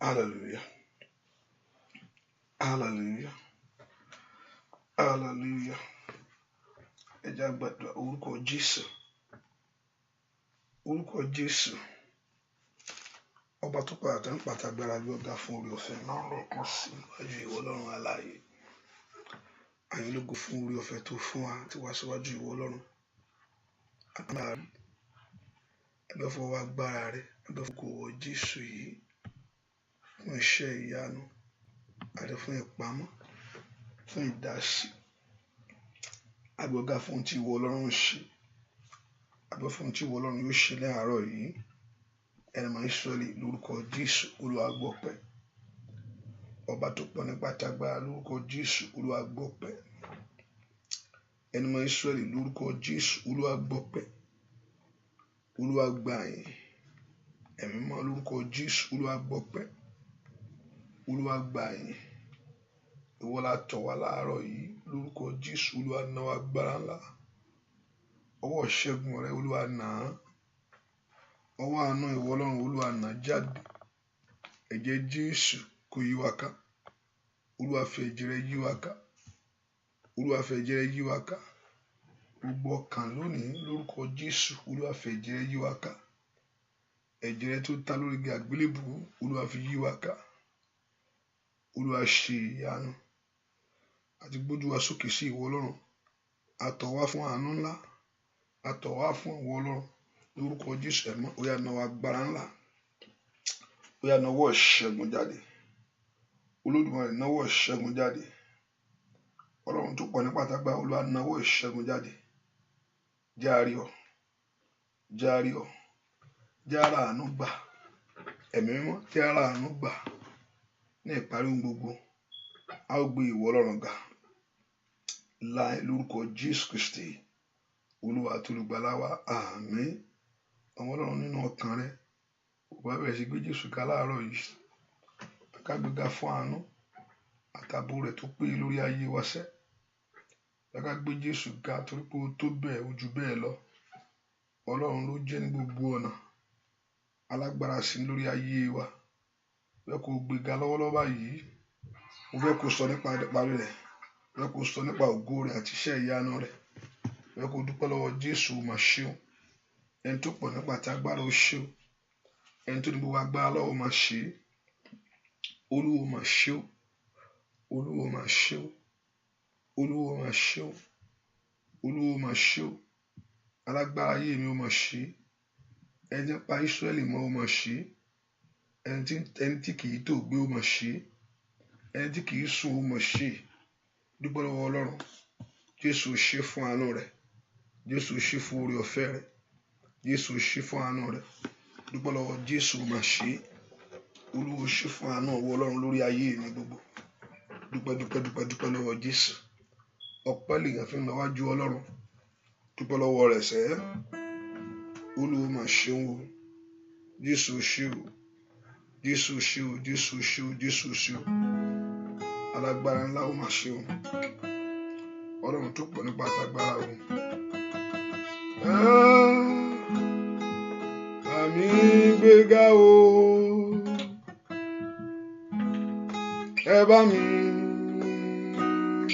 Hallelujah. Hallelujah. Hallelujah. Ẹ jẹ́ á gbàdúrà orúkọ Jésù. Orúkọ Jésù. Ọba tó padà tó ń pàtàgbára gbé ọ̀gá fún orí ọ̀fẹ́ náà lẹ́ẹ̀kan sí iwájú ìwọ Ọlọ́run alààyè. Àyìn lógo fún orí ọ̀fẹ́ tó fún wa tí wá síwájú ìwọ Ọlọ́run. Agbára ẹgbẹ́ fọwọ́ agbára rẹ̀ ẹgbẹ́ fún kò wọ Jésù yìí fún iṣẹ́ ìyanu àti fún ìpamọ́ fún ìdásí. Agbọ̀gá fún tí ìwọ Ọlọ́run ṣe. Agbẹ́ fún tí ìwọ Ọlọ́run yóò ṣe láàárọ̀ yìí. Ẹnìmọ̀ Ísírẹ́lì lórúkọ Jésù Olúwa gbọpẹ́. Ọba tó pọ̀ nípa tagbára lórúkọ Jésù Olúwa gbọpẹ́. Ẹnìmọ̀ Ísírẹ́lì lórúkọ Jésù Olúwa gbọpẹ́. Olúwa gbà yín. Ẹ̀mí mọ́ lórúkọ Jésù Olúwa gbọpẹ́. Olúwa gbà yín. Ìwọ la tọ̀ wá láàárọ̀ yìí lórúkọ Jésù Olúwa náwó agbára ńlá. Ọwọ́ ìṣẹ́gun rẹ Olúwa nà á. Ọwọ́ àánú ìwọ Ọlọ́run Olúwa nà jáde. Ẹ̀jẹ̀ Jésù kó yí wa ká. Olúwa fi ẹ̀jẹ̀ rẹ̀ yí wa ká. Olúwa fi ẹ̀jẹ̀ rẹ̀ yí wa ká. Gbogbo ọkàn lónìí lórúkọ Jésù Olúwa fi ẹ̀jẹ̀ rẹ̀ yí wa ká. Ẹ̀jẹ̀ rẹ̀ tó ta lórí igi àgbélébùú Olúwa fi yí wa ká. Olúwa ṣe ìyanu àti gbójú wa sókè sí ìwọ Ọlọ́run. Àtọ̀ wá fún àánú ńlá. Àtọ̀ wá fún ìwọ Ọlọ́run lórúkọ Jésù ẹ̀mọ́. Ó yá náwó agbára ńlá. Ó yá náwó ìṣẹ́gun jáde. Olódùmarè náwó ìṣẹ́gun jáde. Ọlọ́run tó pọ̀ ní pátágbá Olúwa náwó ìṣẹ́gun jáde. Járe ọ. Járe ọ. Jára àánú gbà. Ẹ̀mí mímọ́ jára àánú gbà. Ní ìparí ohun gbogbo a ó gbé ìwọ Ọlọ́run ga láì lórúkọ Jésù Kristi Olúwa àti olùgbàlà wa. Àmín. Ọmọ Ọlọ́run nínú ọkàn rẹ ó bá bẹ̀rẹ̀ sí gbé Jésù ga láàárọ̀ yìí. Ká gbéga fún àánú àtàbò rẹ̀ tó péye lórí ayé wa sẹ́. Ká gbé Jésù ga torí pé ó tó bẹ́ẹ̀ ó jù bẹ́ẹ̀ lọ. Ọlọ́run ló jẹ́ ní gbogbo ọ̀nà. Alágbára sí lórí ayé wa. Fẹ́ kó gbéga lọ́wọ́lọ́wọ́ báyìí. Mo fẹ́ kó sọ nípa ìparí rẹ̀. Fẹ́ kó sọ nípa ògo rẹ̀ àti iṣẹ́ ìyanu rẹ̀. Fẹ́ kó dúpẹ́ lọ́wọ́ Jésù mà ṣe o. Ẹni tó pọ̀ nípa tí agbára ó ṣe o. Ẹni tó ní gbogbo agbára lọ́wọ́ mà ṣe. Olúwo mà ṣe o. Olúwo mà ṣe o. Olúwo mà ṣe o. Olúwo mà ṣe o. Alágbára ayé mi ó mà ṣe. Ẹni tí ń pa Ísírẹ́lì mọ́ ó mà ṣe. Ẹni tí kì í tó gbé ó mà ṣe. Ẹni tí kì í sùn ó mà ṣe. Dúpẹ́ lọ́wọ́ Ọlọ́run Jésù ṣe fún àánú rẹ̀. Jésù ṣe fún oore ọ̀fẹ́ rẹ̀. Jésù ṣe fún àánú rẹ̀. Dúpẹ́ lọ́wọ́ Jésù máa ṣe. Olúwa ṣe fún àánú ọwọ́ Ọlọ́run lórí ayé mi gbogbo. Dúpẹ́ lọ́wọ́ Jésù. Ọpẹ́ lèèyàn fi ń lọ wájú Ọlọ́run. Dúpẹ́ lọ́wọ́ rẹ̀ sẹ́. Olúwa máa ṣe o. Jésù ṣe o. Jésù ṣe o. Jésù ṣe o. Jésù ṣe o. Alágbára ńlá ó máa ṣe o. Ọlọ́run tó pọ̀ nípa àtàgbára o. Àmì gbéga o. Ẹ bá mi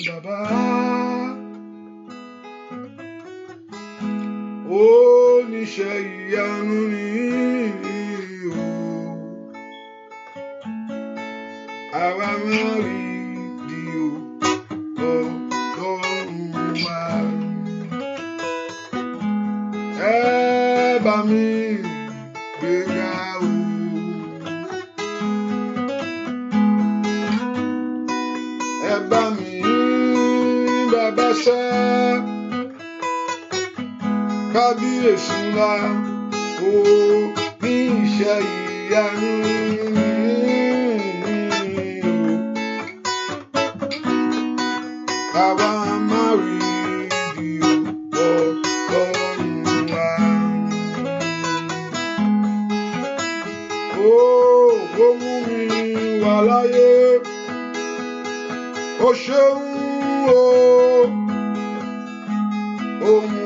bàbá. Oníṣẹ́ ìyanu ni o. Àwa máa rí di o. Ọlọ́run wa. Ẹ bá mi gbéga o. Ẹ bá mi bàbá ṣe. Kábíyèsí ńlá o ní iṣẹ́ ìyanu àwa máa rí di Ọlọ́run wa. Ó mú mi wà láyé, ó ṣeun o. Ó mú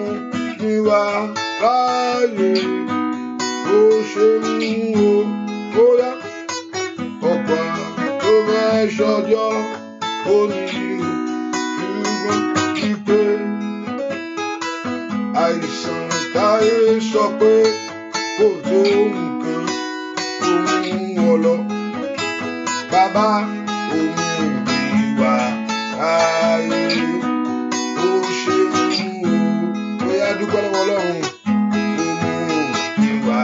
mi wà láyé, ó ṣeun o. Bóyá ọ̀pọ̀ tó fẹ́ ṣọjọ́ ó ní o, ṣùgbọ́n wípé àìsàn táyé sọ pé kò tó nǹkan òun ọlọ. Bàbá òun ìwà láyé, ó ṣeun o. Bóyá dúpẹ́ lọ́wọ́ Ọlọ́run. Òun ìwà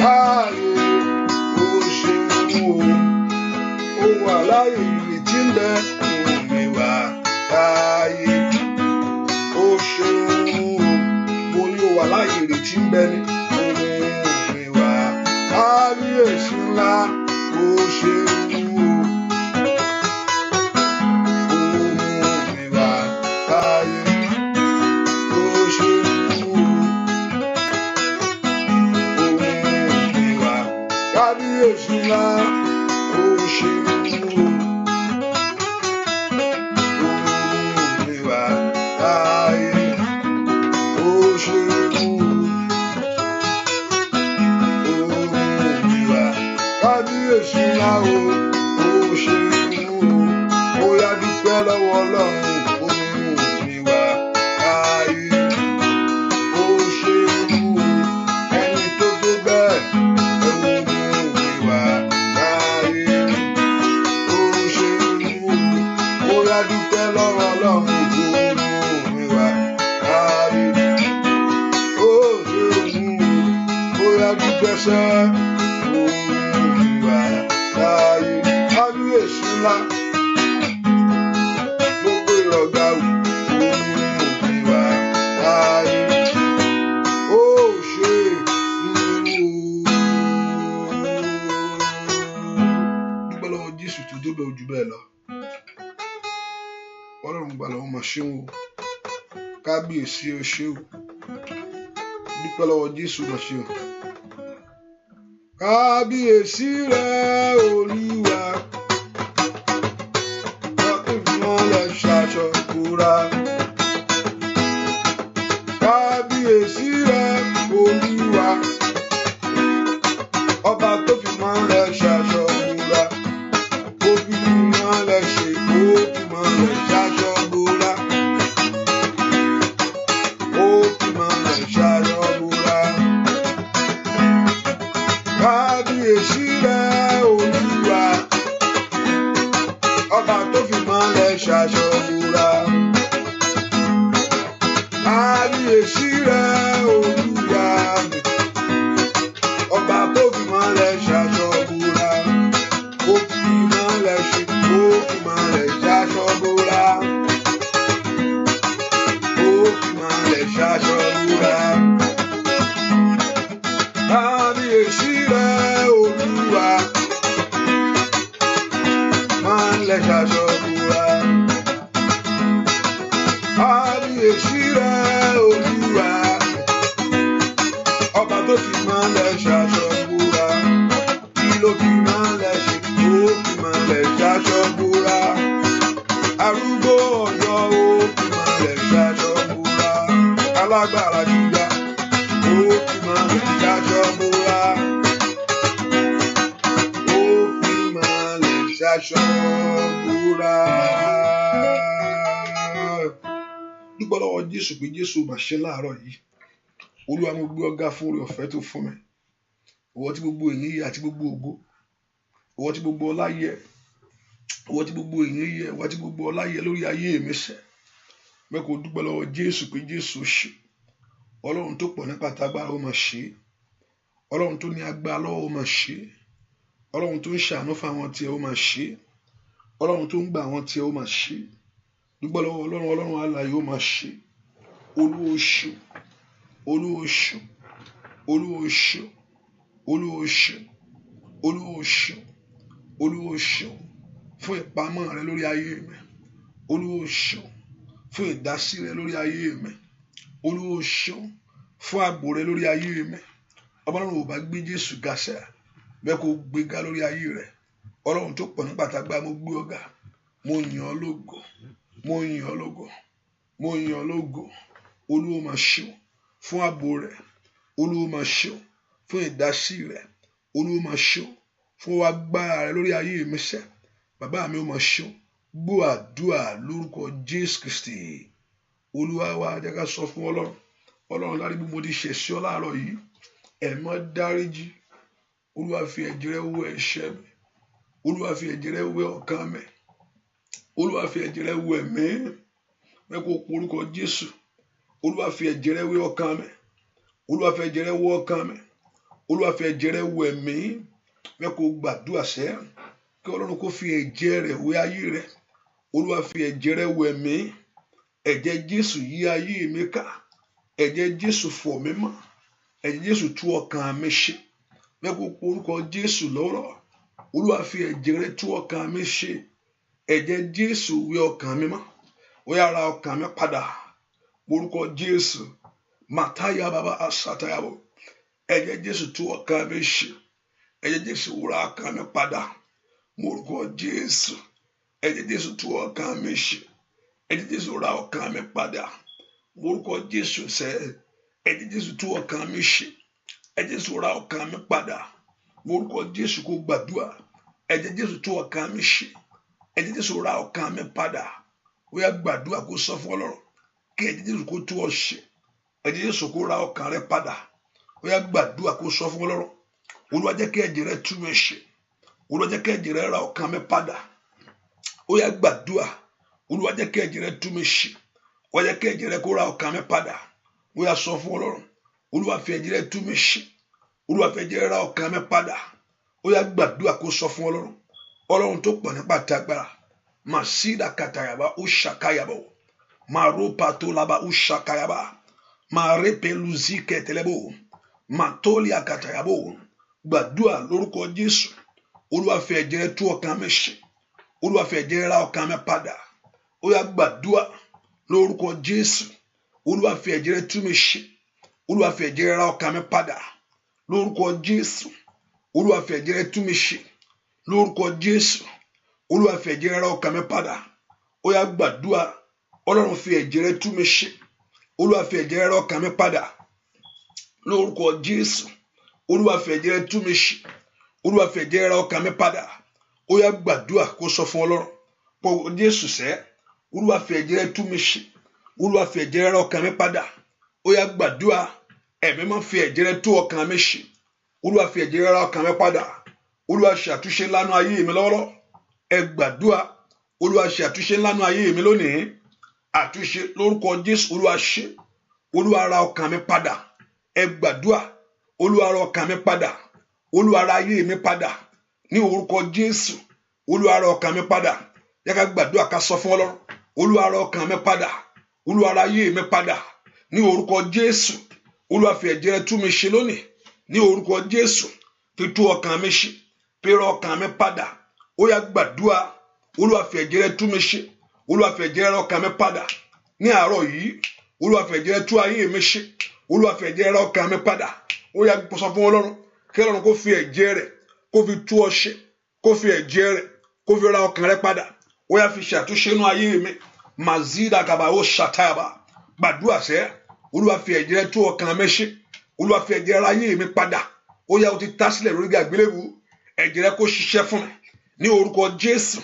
láyé, ó ṣeun o. Ó wà láyé, ìrètí ń bẹ. Òun ìwà láyé, ó ṣeun o. Mo ní ó wà láyé, ìrètí ń bẹ ní. Òun ìwà kábíyèsí ńlá, ó ṣeun o. Òun ìwà láyé, ó ṣeun o. Òun ìwà kábíyèsí ńlá, ó ṣeun o. Òun ìwà láyé, ó ṣeun o. Òun ìwà kábíyèsí ńlá, ó ṣeun o. Bóyá dúpẹ́ lọ́wọ́ Ọlọ́run. Òun ìwà láyé, ó ṣeun o. Ẹni tó tó bẹ́ẹ̀. Òun ìwà láyé, ó ṣeun o. Bóyá dúpẹ́ lọ́wọ́ Ọlọ́run. Òun ìwà láyé, ó ṣeun o. Bóyá dúpẹ́ sẹ́. Òun ìwà láyé, kábíyèsí ńlá. Gbogbo ìrọ̀gà wù. Òun ìwà láyé, ó ṣeun o. Dúpẹ́ lọ́wọ́ Jésù tó débẹ̀ ojú bẹ́ẹ̀ lọ. Ọlọ́run gbà lọ́wọ́ máa ṣeun o. Kábíyèsí ó ṣe o. Dúpẹ́ lọ́wọ́ Jésù máa ṣe o. Kábíyèsí rẹ̀ Olúwa, ìmọ́lẹ̀ ṣaṣọ bora. Kábíyèsí rẹ̀ Olúwa, ọba tó fi ìmọ́lẹ̀ ṣaṣọ bora. Ó fi ìmọ́lẹ̀ ṣe, ó fi ìmọ́lẹ̀ ṣaṣọ bora. Ó fi ìmọ́lẹ̀ ṣaṣọ bora. Kábíyèsí rẹ̀ Olúwa, ọba tó fi ìmọ́lẹ̀ ṣaṣọ bora. Kábíyèsí rẹ̀ Olúwa, ọba tó fi ìmọ́lẹ̀ ṣaṣọ bora. Ó fi ìmọ́lẹ̀ ṣe, ó fi ìmọ́lẹ̀ ṣaṣọ bora. máa lẹ̀ ṣaṣọ búra. Kábíyèsí rẹ̀ Olúwa máa lẹ̀ ṣaṣọ búra. Kábíyèsí rẹ̀ Olúwa ọba tó fi máa lẹ̀ ṣaṣọ búra. Kí ló fi máa lẹ̀ ṣe? Ó fi máa lẹ̀ ṣaṣọ búra. Arúgbó ọjọ́ ó fi máa lẹ̀ ṣaṣọ búra. Alágbára Júdà ó fi máa lẹ̀ ṣaṣọ búra. Ó fi máa lẹ̀ ṣaṣọ búra. Dúpẹ́ lọ́wọ́ Jésù pé Jésù máa ṣe láàárọ̀ yìí. Olúwa mo gbé ọ̀gá fún oore ọ̀fẹ́ tó fún mi. Ìwọ tí gbogbo èyí yẹ àti gbogbo ògo. Ìwọ tí gbogbo ọlá yẹ. Ìwọ tí gbogbo èyí yẹ. Ìwọ tí gbogbo ọlá yẹ lórí ayé mi sẹ́. Bẹ́ẹ̀ kò dúpẹ́ lọ́wọ́ Jésù pé Jésù ṣe. Ọlọ́run tó pọ̀ nípa tagbára ó máa ṣe. Ọlọ́run tó ní agbára lọ́wọ́ ó máa ṣe. Ọlọ́run tó ń ṣàánú fún àwọn tí ẹ ó máa ṣe. Ọlọ́run tó ń gba àwọn tí ẹ ó máa ṣe. Dúpẹ́ lọ́wọ́ Ọlọ́run alààyè ó máa ṣe. Olúwa ṣe. Olúwa ṣe. Olúwa ṣe. Olúwa ṣe. Olúwa ṣe. Olúwa ṣe fún ìpamọ́ rẹ lórí ayé mi. Olúwa ṣe fún ìdásí rẹ lórí ayé mi. Olúwa ṣe fún ààbò rẹ lórí ayé mi. Ọlọ́run ò bá gbé Jésù ga sẹ́, bẹ́ẹ̀ kó gbé ga lórí ayé rẹ. Ọlọ́run tó pọ̀ ní pàtàgbà mo gbé ọ̀gá. Mo yìn ọ́ lógo. Mo yìn ọ́ lógo. Mo yìn ọ́ lógo. Olúwa máa ṣe fún ààbò rẹ. Olúwa máa ṣe fún ìdásí rẹ. Olúwa máa ṣe fún agbára rẹ lórí ayé mi sẹ́. Bàbá mi ó máa ṣe gbọ́ àdúrà lórúkọ Jésù Kristi. Olúwa wa jẹ́ ká sọ fún Ọlọ́run. Ọlọ́run lárí bí mo ti ṣẹ̀ sí ọ láàárọ̀ yìí. Ẹ̀mọ́ dáríjì. Olúwa fi ẹ̀jẹ̀ rẹ wẹ̀ ẹ̀ṣẹ̀ mi. Olúwa fi ẹ̀jẹ̀ rẹ wẹ̀ ọkàn mi. Olúwa fi ẹ̀jẹ̀ rẹ wẹ̀ mí. Bẹ́ẹ̀ kó porúkọ Jésù. Olúwa fi ẹ̀jẹ̀ rẹ wẹ̀ ọkàn mi. Olúwa fi ẹ̀jẹ̀ rẹ wẹ̀ ọkàn mi. Olúwa fi ẹ̀jẹ̀ rẹ wẹ̀ mí. Bẹ́ẹ̀ kó gbàdúrà sẹ́. Kí Ọlọ́run kó fi ẹ̀jẹ̀ rẹ̀ wẹ̀ ayé rẹ̀. Olúwa fi ẹ̀jẹ̀ rẹ̀ wẹ̀ mí. Ẹ̀jẹ̀ Jésù yí ayé mi ká. Ẹ̀jẹ̀ Jésù fọ̀ mí mọ́. Ẹ̀jẹ̀ Jésù tú ọkàn mi ṣe. Bẹ́ẹ̀ kó porúkọ Jésù lọ́rọ̀. Olúwa fi ẹ̀jẹ̀ rẹ̀ tú ọkàn mi ṣe. Ẹ̀jẹ̀ Jésù wẹ̀ ọkàn mi mọ́. Ó yá ra ọkàn mi padà. Porúkọ Jésù. Màtáyà bàbá àṣàtàyàbọ̀. Ẹ̀jẹ̀ Jésù tú ọkàn mi ṣe. Ẹ̀jẹ̀ Jésù ra ọkàn mi padà. Morúkọ Jésù. Ẹ̀jẹ̀ Jésù tú ọkàn mi ṣe. Ẹ̀jẹ̀ Jésù ra ọkàn mi padà. Morúkọ Jésù sẹ́. Ẹ̀jẹ̀ Jésù tú ọkàn mi ṣe. Ẹ̀jẹ̀ Jésù ra ọkàn mi padà. Morúkọ Jésù kó gbàdúrà. Ẹ̀jẹ̀ Jésù tú ọkàn mi ṣe. Ẹ̀jẹ̀ Jésù ra ọkàn mi padà. Ó yá gbàdúrà kó sọ fún Ọlọ́run. Kí ẹ̀jẹ̀ Jésù kó tú ọ ṣe. Ẹ̀jẹ̀ Jésù kó ra ọkàn rẹ padà. Ó yá gbàdúrà kó sọ fún Ọlọ́run. Olúwa jẹ́ kí ẹ̀jẹ̀ rẹ tú mi ṣe. Olúwa jẹ́ kí ẹ̀jẹ̀ rẹ ra ọkàn mi padà. Ó yá gbàdúrà. Olúwa jẹ́ kí ẹ̀jẹ̀ rẹ tú mi ṣe. Ó yá kí ẹ̀jẹ̀ rẹ kó ra ọkàn mi padà. Ó yá sọ fún Ọlọ́run. Olúwa fi ẹ̀jẹ̀ rẹ tú mi ṣe. Olúwa fi ẹ̀jẹ̀ rẹ ra ọkàn mi padà. Ó yá gbàdúrà kó sọ fún Ọlọ́run. Ọlọ́run tó pọ̀ nípa tagbára. Màsídà kàtàyàbá ó ṣàkáyàbọ̀. Màrópa tó laba ó ṣàkáyàbá. Màrépè lùzí kẹtẹlẹ́bọ̀. Màtólì àkàtàyàbọ̀. Gbàdúrà lórúkọ Jésù. Olúwa fi ẹ̀jẹ̀ rẹ tú ọkàn mi ṣe. Olúwa fi ẹ̀jẹ̀ rẹ ra ọkàn mi padà. Ó yá gbàdúrà lórúkọ Jésù. Olúwa fi ẹ̀jẹ̀ rẹ tú mi ṣe. Olúwa fi ẹ̀jẹ̀ rẹ ra ọkàn mi padà. Lórúkọ Jésù. Olúwa fi ẹ̀jẹ̀ rẹ tú mi ṣe. Lórúkọ Jésù. Olúwa fi ẹ̀jẹ̀ rẹ ra ọkàn mi padà. Ó yá gbàdúrà. Ọlọ́run fi ẹ̀jẹ̀ rẹ tú mi ṣe. Olúwa fi ẹ̀jẹ̀ rẹ ra ọkàn mi padà. Lórúkọ Jésù. Olúwa fi ẹ̀jẹ̀ rẹ tú mi ṣe. Olúwa fi ẹ̀jẹ̀ rẹ ra ọkàn mi padà. Ó yá gbàdúrà kó sọ fún Ọlọ́run. Pọ̀ Jésù sẹ́. Olúwa fi ẹ̀jẹ̀ rẹ tú mi ṣe. Olúwa fi ẹ̀jẹ̀ rẹ ra ọkàn mi padà. Ó yá gbàdúrà. Ẹ̀mí máa fi ẹ̀jẹ̀ rẹ tú ọkàn mi ṣe. Olúwa fi ẹ̀jẹ̀ rẹ ra ọkàn mi padà. Olúwa ṣe àtúnṣe lánàá ayé mi lọ́wọ́lọ́. Ẹ gbàdúrà. Olúwa ṣe àtúnṣe lánàá ayé mi lónìí. Àtúnṣe lórúkọ Jésù. Olúwa ṣe. Olúwa ra ọkàn mi padà. Ẹ gbàdúrà. Olúwa ra ọkàn mi padà. Olúwa ra ayé mi padà. Ní orúkọ Jésù. Olúwa ra ọkàn mi padà. Yẹ ká gbàdúrà ká sọ fún Ọlọ́run. Olúwa ra ọkàn mi padà. Olúwa ra ayé mi padà. ní orúkọ Jésù. Olúwa fi ẹ̀jẹ̀ rẹ̀ tú mi ṣe lónìí ní orúkọ Jésù. Fi tú ọkàn mi ṣe, fi ra ọkàn mi padà. Ó yá gbàdúrà. Olúwa fi ẹ̀jẹ̀ rẹ̀ tú mi ṣe, Olúwa fi ẹ̀jẹ̀ rẹ̀ ra ọkàn mi padà ní àárọ̀ yìí. Olúwa fi ẹ̀jẹ̀ rẹ̀ tú ayé mi ṣe, Olúwa fi ẹ̀jẹ̀ rẹ̀ ra ọkàn mi padà. Ó yá sọ fún Ọlọ́run kí Ọlọ́run kó fi ẹ̀jẹ̀ rẹ̀ kó fi tú ọ ṣe, kó fi ẹ̀jẹ̀ rẹ̀ kó fi ra ọkàn rẹ̀ padà. Ó yá fi ṣàtúnṣe inú ayé mi. Mazida gabao shataba. Gbàdúrà sẹ́, Olúwa fi ẹ̀jẹ̀ rẹ̀ tú ọkàn mi ṣe, Olúwa fi ẹ̀jẹ̀ rẹ̀ ra ayé mi padà. Ó yá o ti tá sílẹ̀ lórí àgbélébùú, ẹ̀jẹ̀ rẹ̀ kó ṣiṣẹ́ fún mi ní orúkọ Jésù.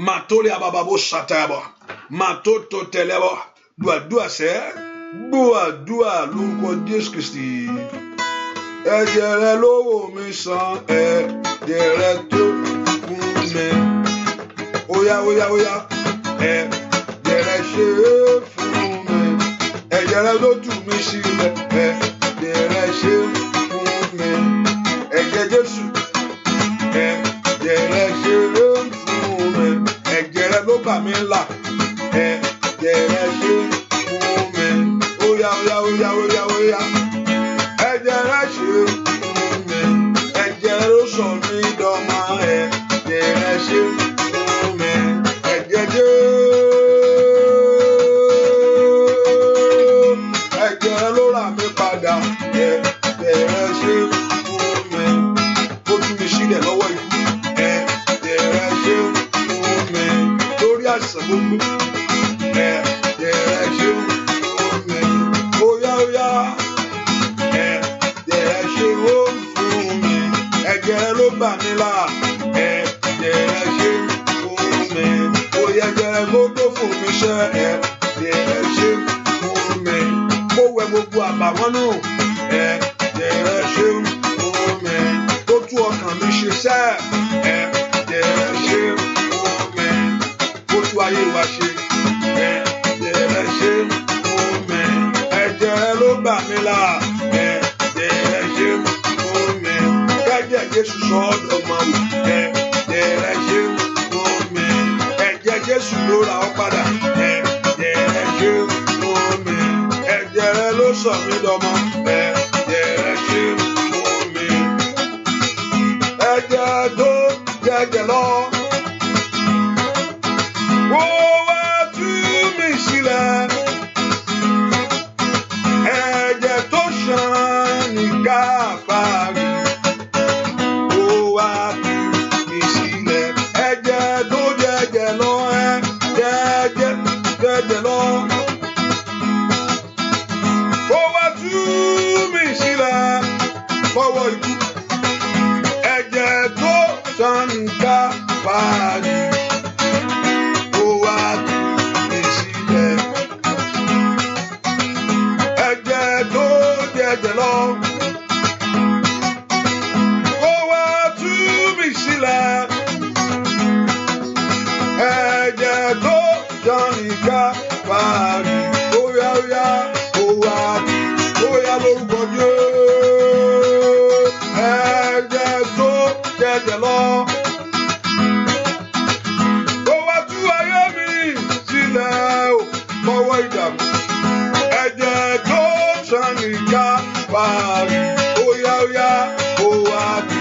Matole abababo shataba. Matoto telebo. Gbàdúrà sẹ́, gbàdúrà lórúkọ Jésù Kristi. Ẹ̀jẹ̀ rẹ̀ ló wò mí sàn, ẹ̀jẹ̀ rẹ̀ tó fún mi. Óyá óyá óyá, ẹ̀jẹ̀ rẹ̀ ṣe é fún mi. Ẹ̀jẹ̀ rẹ̀ ló tú mi sílẹ̀, ẹ̀jẹ̀ rẹ̀ ṣe é fún mi. Ẹ̀jẹ̀ Jésù, ẹ̀jẹ̀ rẹ̀ ṣe é fún mi. Ẹ̀jẹ̀ rẹ̀ ló gbà mí là, ẹ̀jẹ̀ rẹ̀ ṣe é fún mi. Óyá óyá óyá óyá óyá. Ẹ̀jẹ̀ rẹ̀ ṣe é fún mi. Ẹ̀jẹ̀ rẹ̀ ló sọ mí dọmọ, ẹ̀jẹ̀ rẹ̀ ṣe é fún mi. Ẹ̀jẹ̀ Jésù, ẹ̀jẹ̀ rẹ̀ ló rà mí padà, ẹ̀jẹ̀ rẹ̀ ṣe é fún mi. Ó tú mi sílẹ̀ lọ́wọ́ ikú, ẹ̀jẹ̀ rẹ̀ ṣe é fún mi. Lórí àìsàn gbogbo, ẹ̀jẹ̀ rẹ̀ ṣe é fún mi. Óyá óyá. Ẹ̀jẹ̀ rẹ̀ ló gbà mí là, ẹ̀jẹ̀ rẹ̀ ṣe fún mi. Oyè ẹ̀jẹ̀ rẹ̀ gbogbo fún mi ṣe, ẹ̀jẹ̀ rẹ̀ ṣe fún mi. Mo wẹ gbogbo àbàwọ́n nù, ẹ̀jẹ̀ rẹ̀ ṣe fún mi. Tó tú ọkàn mi ṣe sẹ́, ẹ̀jẹ̀ rẹ̀ ṣe fún mi. Ó tú ayé wa ṣe, ẹ̀jẹ̀ rẹ̀ ṣe fún mi. Ẹ̀jẹ̀ rẹ̀ ló gbà mí là, ẹ̀jẹ̀ rẹ̀ ṣe fún mi. Ẹ̀jẹ̀ Jésù sọ́dọ̀ máa wò, ẹ̀jẹ̀ rẹ̀ ṣe fún mi. Ẹ̀jẹ̀ Jésù ló ra ọ́ padà, ẹ̀jẹ̀ rẹ̀ ṣe fún mi. Ẹ̀jẹ̀ rẹ̀ ló sọ mí dọmọ, ẹ̀jẹ̀ rẹ̀ ṣe fún mi. Ẹ̀jẹ̀ tó jẹ̀jẹ̀ lọ, ó wá tú mi sílẹ̀. Ẹ̀jẹ̀ tó ṣàn ní Káfárì. Káfárì, ó wá tú mi sílẹ̀. Ẹ̀jẹ̀ tó jẹ̀jẹ̀ lọ, ó wá tú mi sílẹ̀. Ẹ̀jẹ̀ tó ṣàn ní Káfárì, ó yá ó yá, ó wá tú, ó yá lórúkọ Jésù. Ẹ̀jẹ̀ tó jẹ̀jẹ̀ lọ. Ẹ̀jẹ̀ tó ṣàn ní Káfárì, ó yá ó yá, ó wá tú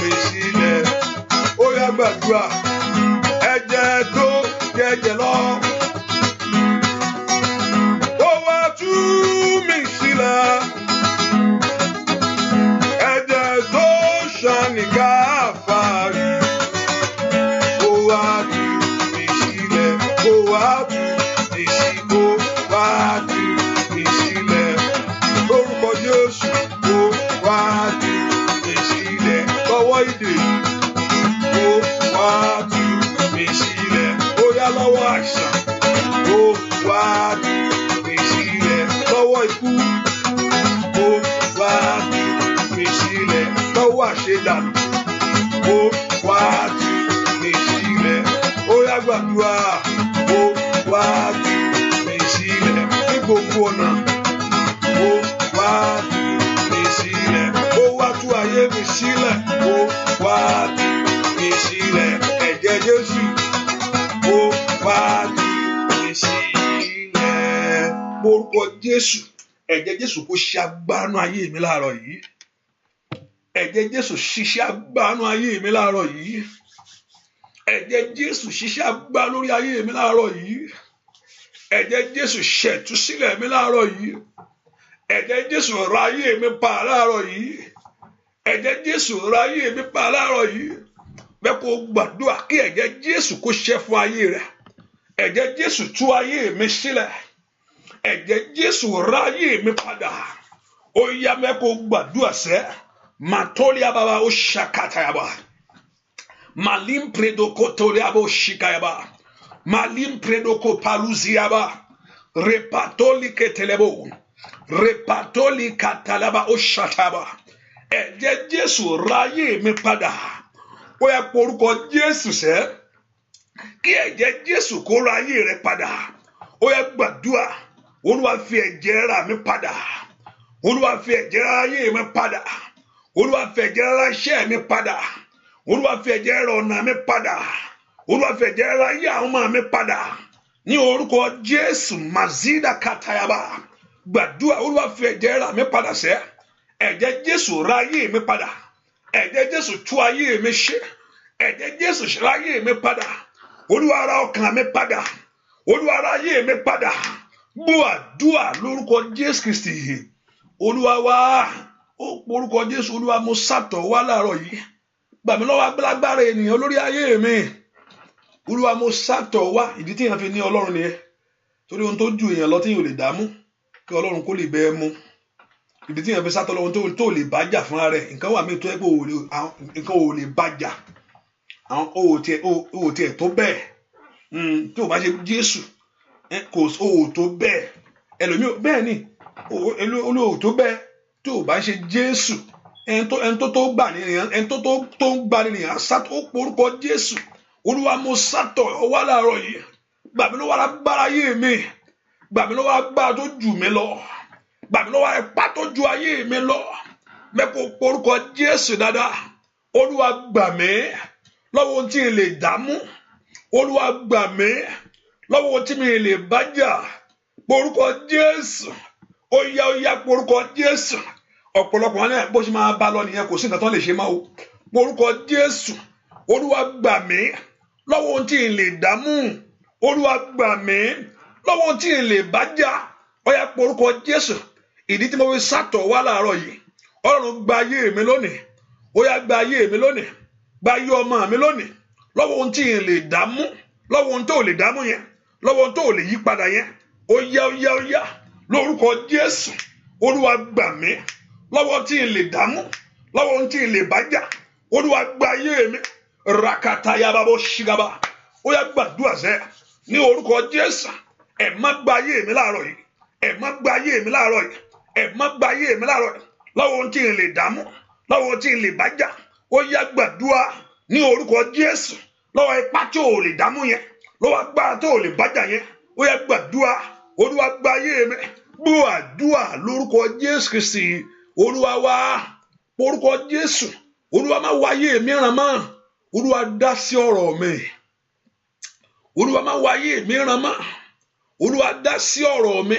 mi sílẹ̀. Ó yá gbàdúrà. Ẹ̀jẹ̀ tó jẹ̀jẹ̀ lọ, ó wá tú mi sílẹ̀. Ẹ̀jẹ̀ tó ṣàn ní Káfárì, ó wá tú mi sílẹ̀. Ó wá tú mi sílẹ̀. Ó wá tú mi sílẹ̀. Lórúkọ Jésù, ó wá tú mi sílẹ̀. Lọ́wọ́ ìdè, ó wá tú mi sílẹ̀. Ó yá lọ́wọ́ àìsàn, ó wá tú mi sílẹ̀. Lọ́wọ́ ikú, ó wá tú mi sílẹ̀. Lọ́wọ́ àṣedànù, ó wá tú mi sílẹ̀. Ó yá gbàdúrà. Ó wá tú mi sílẹ̀ ní gbogbo ọ̀nà. Ó wá tú mi sílẹ̀. Ó wá tú ayé mi sílẹ̀. Ó wá tú mi sílẹ̀. Ẹ̀jẹ̀ Jésù, ó wá tú mi sílẹ̀. Orúkọ Jésù, ẹ̀jẹ̀ Jésù kó ṣe agbára nínú ayé mi láàárọ̀ yìí. Ẹ̀jẹ̀ Jésù ṣiṣẹ́ agbára nínú ayé mi láàárọ̀ yìí. Ẹ̀jẹ̀ Jésù ṣiṣẹ́ agbára lórí ayé mi láàárọ̀ yìí. Ẹ̀jẹ̀ Jésù ṣẹ̀túsílẹ̀ mi láàárọ̀ yìí. Ẹ̀jẹ̀ Jésù ra ayé mi pa láàárọ̀ yìí. Ẹ̀jẹ̀ Jésù ra ayé mi pa láàárọ̀ yìí. Bẹ́ẹ̀ kó gbàdúrà kí ẹ̀jẹ̀ Jésù kó ṣẹ́ fún ayé rẹ̀. Ẹ̀jẹ̀ Jésù tú ayé mi sílẹ̀. Ẹ̀jẹ̀ Jésù ra ayé mi padà. Ó yá bẹ́ẹ̀ kó gbàdúrà sẹ́. Matolia baba o shakatayaba. Malim predoko toliabo shikayaba. Malim predoko paluziaba. Repatoli ketelebo. Repatoli katalaba o shataba. Ẹ̀jẹ̀ Jésù ra ayé mi padà. Ó yá pe orúkọ Jésù sẹ́. Kí ẹ̀jẹ̀ Jésù kó ra ayé rẹ padà. Ó yá gbàdúrà. Olúwa fi ẹ̀jẹ̀ ra mi padà. Olúwa fi ẹ̀jẹ̀ ra ayé mi padà. Olúwa fi ẹ̀jẹ̀ ra iṣẹ́ mi padà. Olúwa fi ẹ̀jẹ̀ ra ọ̀nà mi padà. Olúwa fi ẹ̀jẹ̀ ra ayé àwọn ọmọ mi padà. Ní orúkọ Jésù mazida katayaba. Gbàdúrà Olúwa fi ẹ̀jẹ̀ ra mi padà sẹ́. Ẹ̀jẹ̀ Jésù ra ayé mi padà. Ẹ̀jẹ̀ Jésù tú ayé mi ṣe. Ẹ̀jẹ̀ Jésù ra ayé mi padà. Olúwa ra ọkàn mi padà. Olúwa ra ayé mi padà. Gbọ́ àdúrà lórúkọ Jésù Kristi. Olúwa wá. Ó porúkọ Jésù. Olúwa mo sàtọ̀ wá láàárọ̀ yìí. Gbà mí lọ́wọ́ agbára ènìyàn lórí ayé mi. Olúwa mo sàtọ̀ wá. Ìdí tí èèyàn fi ní Ọlọ́run nìyẹn. Torí ohun tó ju èèyàn lọ tí èèyàn ò lè dààmú kí Ọlọ́run kó lè bẹ́ ẹ mú. Ìdí tí èèyàn fi sàtọ̀ lọ́wọ́ tó lè bá jà fúnra rẹ̀. Nǹkan wà mí tó ẹ́ pé nǹkan ò lè bá jà. Àwọn tiẹ̀ tó bẹ́ẹ̀. Tí o bá ṣe Jésù kò tó bẹ́ẹ̀. Ẹlòmíì bẹ́ẹ̀ ni olóò tó bẹ́ẹ̀. Tí o bá ṣe Jésù ẹni tó gbà nìyẹn ẹni tó ń gbà nìyẹn sátọ̀ ó porúkọ Jésù. Olúwa mo sátọ̀ ọwọ́ láàárọ̀ yìí. Gbà mí lọ́wọ́ agbára ayé mi. Gbà mí lọ́wọ́ agbára tó jù mí lọ. Gbà mí lọ́wọ́ ipá tó ju ayé mi lọ. Mẹ́kọ̀ọ́ porúkọ Jésù dáadáa. Olúwa gbà mí lọ́wọ́ ohun tí n lè dààmú. Olúwa gbà mí lọ́wọ́ ohun tí mi lè bá jà. Porúkọ Jésù. Ó yá porúkọ Jésù. Ọ̀pọ̀lọpọ̀ wọn náà bó ṣe máa bá lọ nìyẹn kò sí nǹkan tó lè ṣe máa o. Porúkọ Jésù. Olúwa gbà mí lọ́wọ́ ohun tí n lè dààmú. Olúwa gbà mí lọ́wọ́ ohun tí n lè bá jà. Ó yá porúkọ Jésù. Ìdí tí mo fi sàtọ̀ wá láàárọ̀ yìí. Ọlọ́run gba ayé mi lónìí. Ó yá gba ayé mi lónìí. Gba ayé ọmọ mi lónìí. Lọ́wọ́ ohun tí n lè dààmú. Lọ́wọ́ ohun tó lè dààmú yẹn. Lọ́wọ́ ohun tó lè yí padà yẹn. Ó yá. Lórúkọ Jésù. Olúwa gbà mí lọ́wọ́ tí n lè dààmú. Lọ́wọ́ ohun tí n lè bá jà. Olúwa gba ayé mi. Rakata yababo shigaba. Ó yá gbàdúrà sẹ́. Ní orúkọ Jésù. Ẹ má gba ayé mi láàárọ̀ yìí. Ẹ má gba ayé mi láàárọ̀ yìí. Ẹ má gba ayé mi láàárọ̀ yìí. Lọ́wọ́ ohun tí n lè dààmú. Lọ́wọ́ ohun tí n lè bá jà. Ó yá gbàdúrà ní orúkọ Jésù. Lọ́wọ́ ipá tí ò lè dààmú yẹn. Lọ́wọ́ agbára tí ò lè bá jà yẹn. Ó yá gbàdúrà. Olúwa gba ayé mi. Gbọ́ àdúrà lórúkọ Jésù Kristi. Olúwa wá. Orúkọ Jésù. Olúwa má wá ayé mi ràn mọ́. Olúwa dá sí ọ̀rọ̀ mi. Olúwa má wá ayé mi ràn mọ́. Olúwa dá sí ọ̀rọ̀ mi.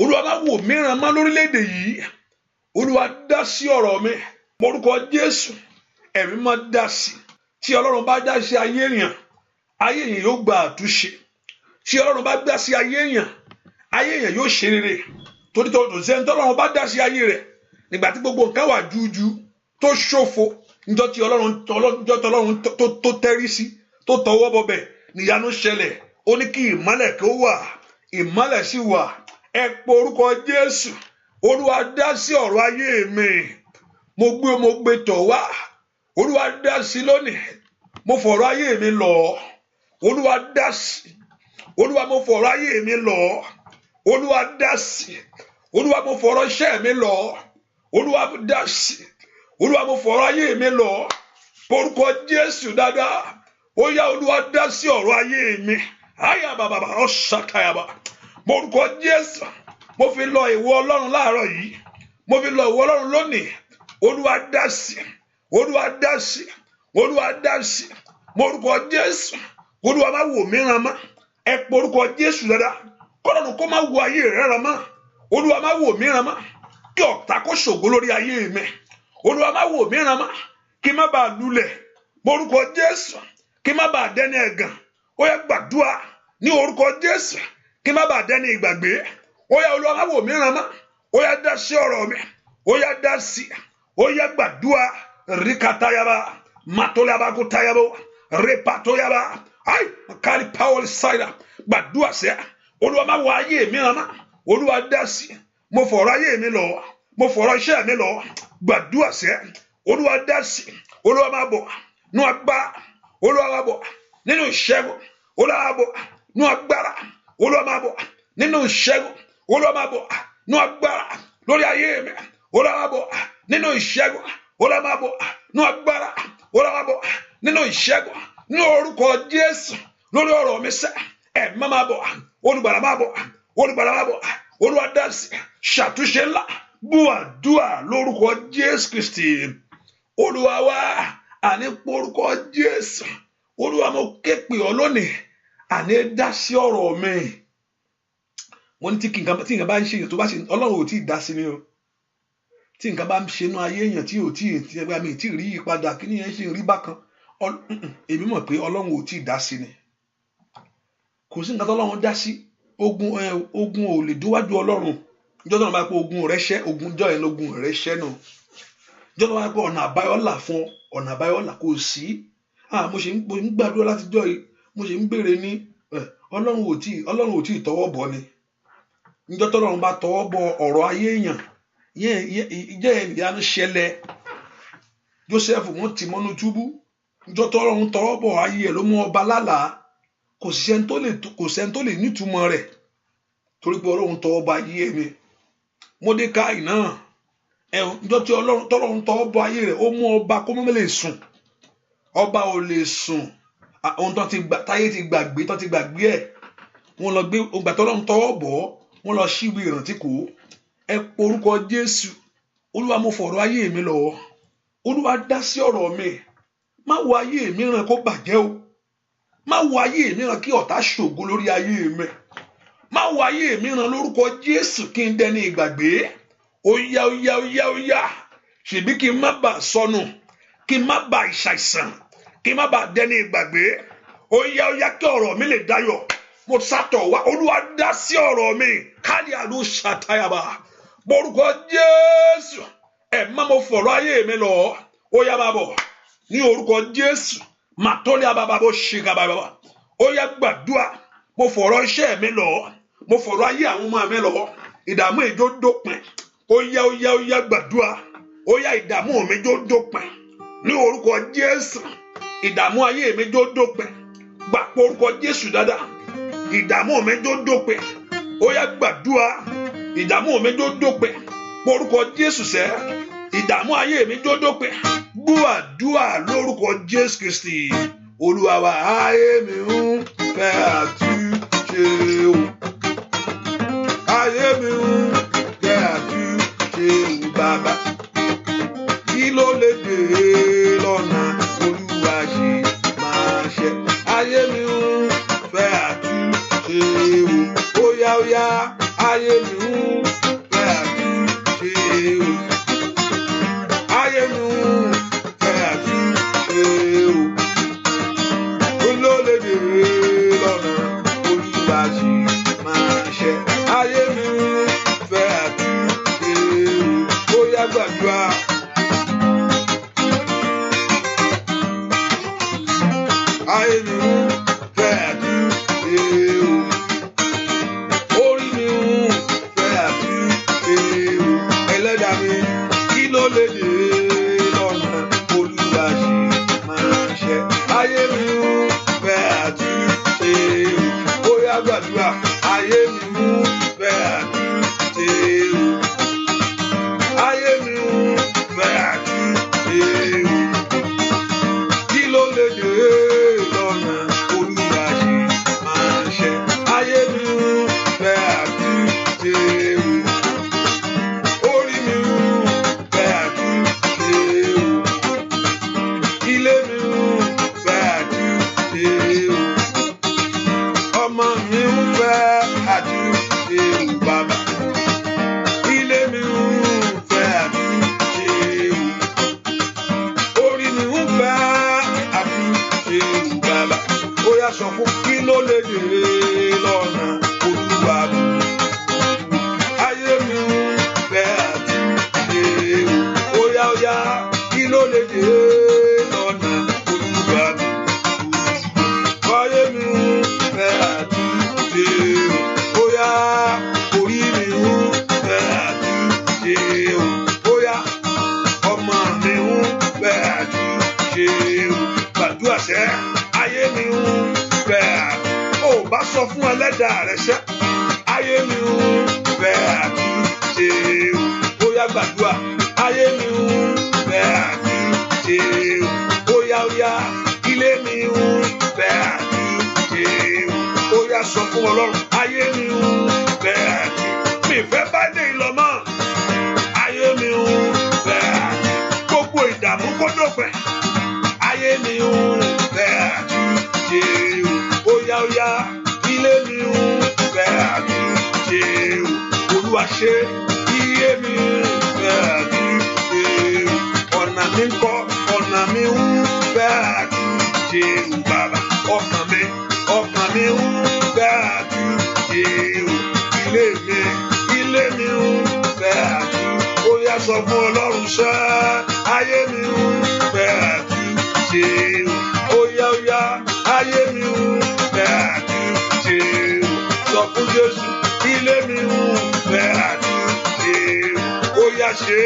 Olúwa má wò mí ràn mọ́ lórílẹ̀-èdè yìí. Olúwa dá sí ọ̀rọ̀ mi. Orúkọ Jésù. Ẹ̀mí má dá sí. Tí Ọlọ́run bá dá sí ayé èèyàn yóò gba àtúnṣe. Tí Ọlọ́run bá dá sí ayé èèyàn yóò ṣe rere. Torí tó sẹ́ni tí Ọlọ́run bá dá sí ayé rẹ̀ nígbà tí gbogbo nǹkan wà jújú tó ṣòfò níjọ́ tí Ọlọ́run tó tẹ́rí sí tó tọwọ́ bọbẹ̀ níyanu ṣẹlẹ̀. Ó ní kí ìmọ́lẹ̀ kó wà. Ìmọ́lẹ̀ sì wà. Ẹ po orúkọ Jésù. Olúwa dá sí ọ̀rọ̀ ayé mi. Mo gbé tọ̀ wá. Olúwa dá sí lónìí. Mo fọ̀rọ̀ ayé mi lọ. Olúwa dá sí. Olúwa mo fọ̀rọ̀ ayé mi lọ. Olúwa dá sí. Olúwa mo fọ̀rọ̀ iṣẹ́ mi lọ. Olúwa dá sí. Olúwa mo fọ̀rọ̀ ayé mi lọ. Orúkọ Jésù dáadáa. Ó yá Olúwa dá sí ọ̀rọ̀ ayé mi. Àyà bàbà ọ̀ṣàkàyàbà. Orúkọ Jésù. Mo fi lọ ìwọ Ọlọ́run láàárọ̀ yìí. Mo fi lọ ìwọ Ọlọ́run lónìí. Olúwa dá sí. Olúwa dá sí. Olúwa dá sí. Orúkọ Jésù. Olúwa má wò mí ràn mọ́. Ẹ porúkọ Jésù dáadáa. Kọ́lọ́run kó má wo ayé rẹ̀ ràn mọ́. Olúwa má wò mí ràn mọ́ kí ọ̀tá kó ṣògo lórí ayé mi. Olúwa má wò mí ràn mọ́ kí má bàa lulẹ̀ morúkọ Jésù, kí má bàa dẹni ẹ̀gàn. Ó yá gbàdúrà ní orúkọ Jésù, kí má bàa dẹni ìgbàgbé. Ó yá Olúwa má wò mí ràn mọ́. Ó yá dá sí ọ̀rọ̀ mi. Ó yá dá sí. Ó yá gbàdúrà rikatayaba matolabakutayabo repatoyaba ai kari power side gbàdúrà sẹ́. Olúwa má wò ayé mi ràn mọ́. Olúwa dá sí. Mo fọ̀rọ̀ ayé mi lọ, mo fọ̀rọ̀ iṣẹ́ mi lọ. Gbàdúrà sẹ́. Olúwa dá sí. Olúwa má bọ̀ nínú agbára. Olúwa má bọ̀ nínú ìṣẹ́gun. Olúwa má bọ̀ nínú agbára. Olúwa má bọ̀ nínú ìṣẹ́gun. Olúwa má bọ̀ nínú agbára lórí ayé mi. Olúwa má bọ̀ nínú ìṣẹ́gun. Olúwa má bọ̀ nínú agbára. Olúwa má bọ̀ nínú ìṣẹ́gun. Ní orúkọ Jésù lórí ọ̀rọ̀ mi sẹ́. Ẹ̀mí má bọ̀. Olùgbàlà má bọ̀. Olùgbàlà má bọ̀. Olúwa dá sí. Ṣàtúnṣe ńlá. Gbàdúrà lórúkọ Jésù Kristi. Olúwa wá àní porúkọ Jésù. Olúwa mo ké pè ọ́ lónìí. Àní dá sí ọ̀rọ̀ mi. Mo ní tí nǹkan bá ń ṣe èèyàn tó bá ṣe Ọlọ́run ò tí ì dá sí ni o. Tí nǹkan bá ń ṣe inú ayé èèyàn tí ò tí ì ẹgbẹ́ mi tí ì rí ìpadà kí nìyẹn ṣe ń rí bákan. Èmi mọ̀ pé Ọlọ́run ò tí ì dá sí ni. Kò sí nǹkan tó Ọlọ́run dá sí. Ogun ò lè dúwájú Ọlọ́run. Ìjọ́ tó náà bá pé ogun rẹ̀ ṣẹ́, ogun jọ́ yẹn lógun rẹ̀ ṣẹ́ náà. Ìjọ́ tó bá pé ọ̀nà àbáyọ là fún ọ̀nà àbáyọ là kò sí. Mo ṣe ń gbàdúrà látijọ́ yìí, mo ṣe ń béèrè ní Ọlọ́run ò tí ì tọwọ́ bọ̀ ni. Ìjọ́ tó Ọlọ́run bá tọwọ́ bọ ọ̀rọ̀ ayé èèyàn, ìjẹ́ ìyanu ṣẹlẹ̀. Joseph wọ́n tì mọ́nú túbú. Ìjọ́ tó Ọlọ́run tọwọ́ bọ ayé ẹ̀ ló mú ọba lálàá. Kò sẹ́ni tó lè nítumọ̀ rẹ̀ torí pé Ọlọ́run tọwọ́ bọ ayé mi. Módékáì náà ìjọ́ tí Ọlọ́run tọwọ́ bọ ayé rẹ̀ ó mú ọba kó mọ́ lè sùn. Ọba ò lè sùn. Ohun táyé ti gbàgbé ẹ̀. Wọ́n lọ gbé ọgbà tó Ọlọ́run tọwọ́ bọ̀, wọ́n lọ ṣíwèé ìrántí kò. Ẹ porúkọ Jésù. Olúwa mo fọ̀rọ̀ ayé mi lọ. Olúwa dá sí ọ̀rọ̀ mi. Má wo ayé mi ràn kó bàjẹ́ o. Má wo ayé mi ràn kí ọ̀tá ṣògo lórí ayé mi. Má wo ayé mi ràn lórúkọ Jésù kí n dẹni ìgbàgbé. Ó yá. Ṣèbí kí n má bàa sọnù. Kí n má bàa ìṣàìsàn. Kí n má bàa dẹni ìgbàgbé. Ó yá kí ọ̀rọ̀ mi lè dayọ̀. Mo sátọ̀ wá. Olúwa dá sí ọ̀rọ̀ mi. Káàdì àlọ́ ṣàtàyàbà. Borúkọ Jésù. Má mo fọ̀rọ̀ ayé mi lọ. Ó yá máa bọ̀. Ní orúkọ Jésù. Màtọ́lé àbàbà bó ṣe gàbàbà. Ó yá gbàdúrà. Mo fọ̀rọ̀ iṣẹ́ mi lọ. Mo fọ̀rọ̀ ayé àwọn ọmọ mi lọ. Ìdààmú ìjó dópin. Ó yá gbàdúrà. Ó yá ìdààmú mi jó dópin. Ní orúkọ Jésù. Ìdààmú ayé mi jó dópin. Gbà pé orúkọ Jésù dáadáa. Ìdààmú mi jó dópin. Ó yá gbàdúrà. Ìdààmú mi jó dópin. Orúkọ Jésù sẹ́. Ìdààmú ayé mi jó dópin. Gbàdúrà lórúkọ Jésù Kristi. Olúwa wa ayé mi ń fẹ́ àtúnṣe o. Ayé mi ń fẹ́ àtúnṣe o bàbá. Kí ló lè dé lọ́nà Olúwa ṣe máa ṣe. Ayé mi ń fẹ́ àtúnṣe o. Ó yá ayé mi ń fẹ́ àtúnṣe o. Ayé mi ń fẹ́ àtúnṣe o. Olólèdè lọ́nà Olúwa ṣe máa ṣe. Ayé mi ń fẹ́ àtúnṣe o. Ó yá gbàdúrà. Ayé mi ń fẹ́ àtúnṣe o. Orí mi ń fẹ́ àtúnṣe o. Ẹlẹ́dàá mi kí ló lè dé lọ́nà Olúwa ṣe máa ṣe. Ayé mi ń fẹ́ àtúnṣe o. Ó yá gbàdúrà. Ayé mi ń fẹ́ àtúnṣe o. Ayé mi ń fẹ́ àtúnṣe o. Kí ló lè dé lọ́nà ẹlẹ́dàá rẹ̀ ṣẹ́. Ayé mi ń fẹ́ àtúnṣe o. Ó yá gbàdúrà. Ayé mi ń fẹ́ àtúnṣe o. Ó yá ilé mi ń fẹ́ àtúnṣe o. Ó yá sọ fún Ọlọ́run. Ayé mi ń fẹ́ àtúnṣe. Mi fẹ́ bá dé ìlọ́mọ́. Ayé mi ń fẹ́ àtúnṣe. Gbogbo ìdààmú kó dópin. Ayé mi ń fẹ́ àtúnṣe o. Ó yá ilé mi ń fẹ́ àtúnṣe o. Olúwa ṣe iye mi ń fẹ́ àtúnṣe o. Ọ̀nà mi ń kọ́, ọ̀nà mi ń fẹ́ àtúnṣe o. Bàbá ọkàn mi ń fẹ́ àtúnṣe o. Ilé mi ń fẹ́ àtúnṣe. Ó yá sọ fún Ọlọ́run ṣẹ́. Ayé mi ń fẹ́ àtúnṣe o. Ó yá ayé mi ń fẹ́ àtúnṣe o. Sọ fún Jésù. Ilé mi ń fẹ́ àtúnṣe o. Ó yá ṣe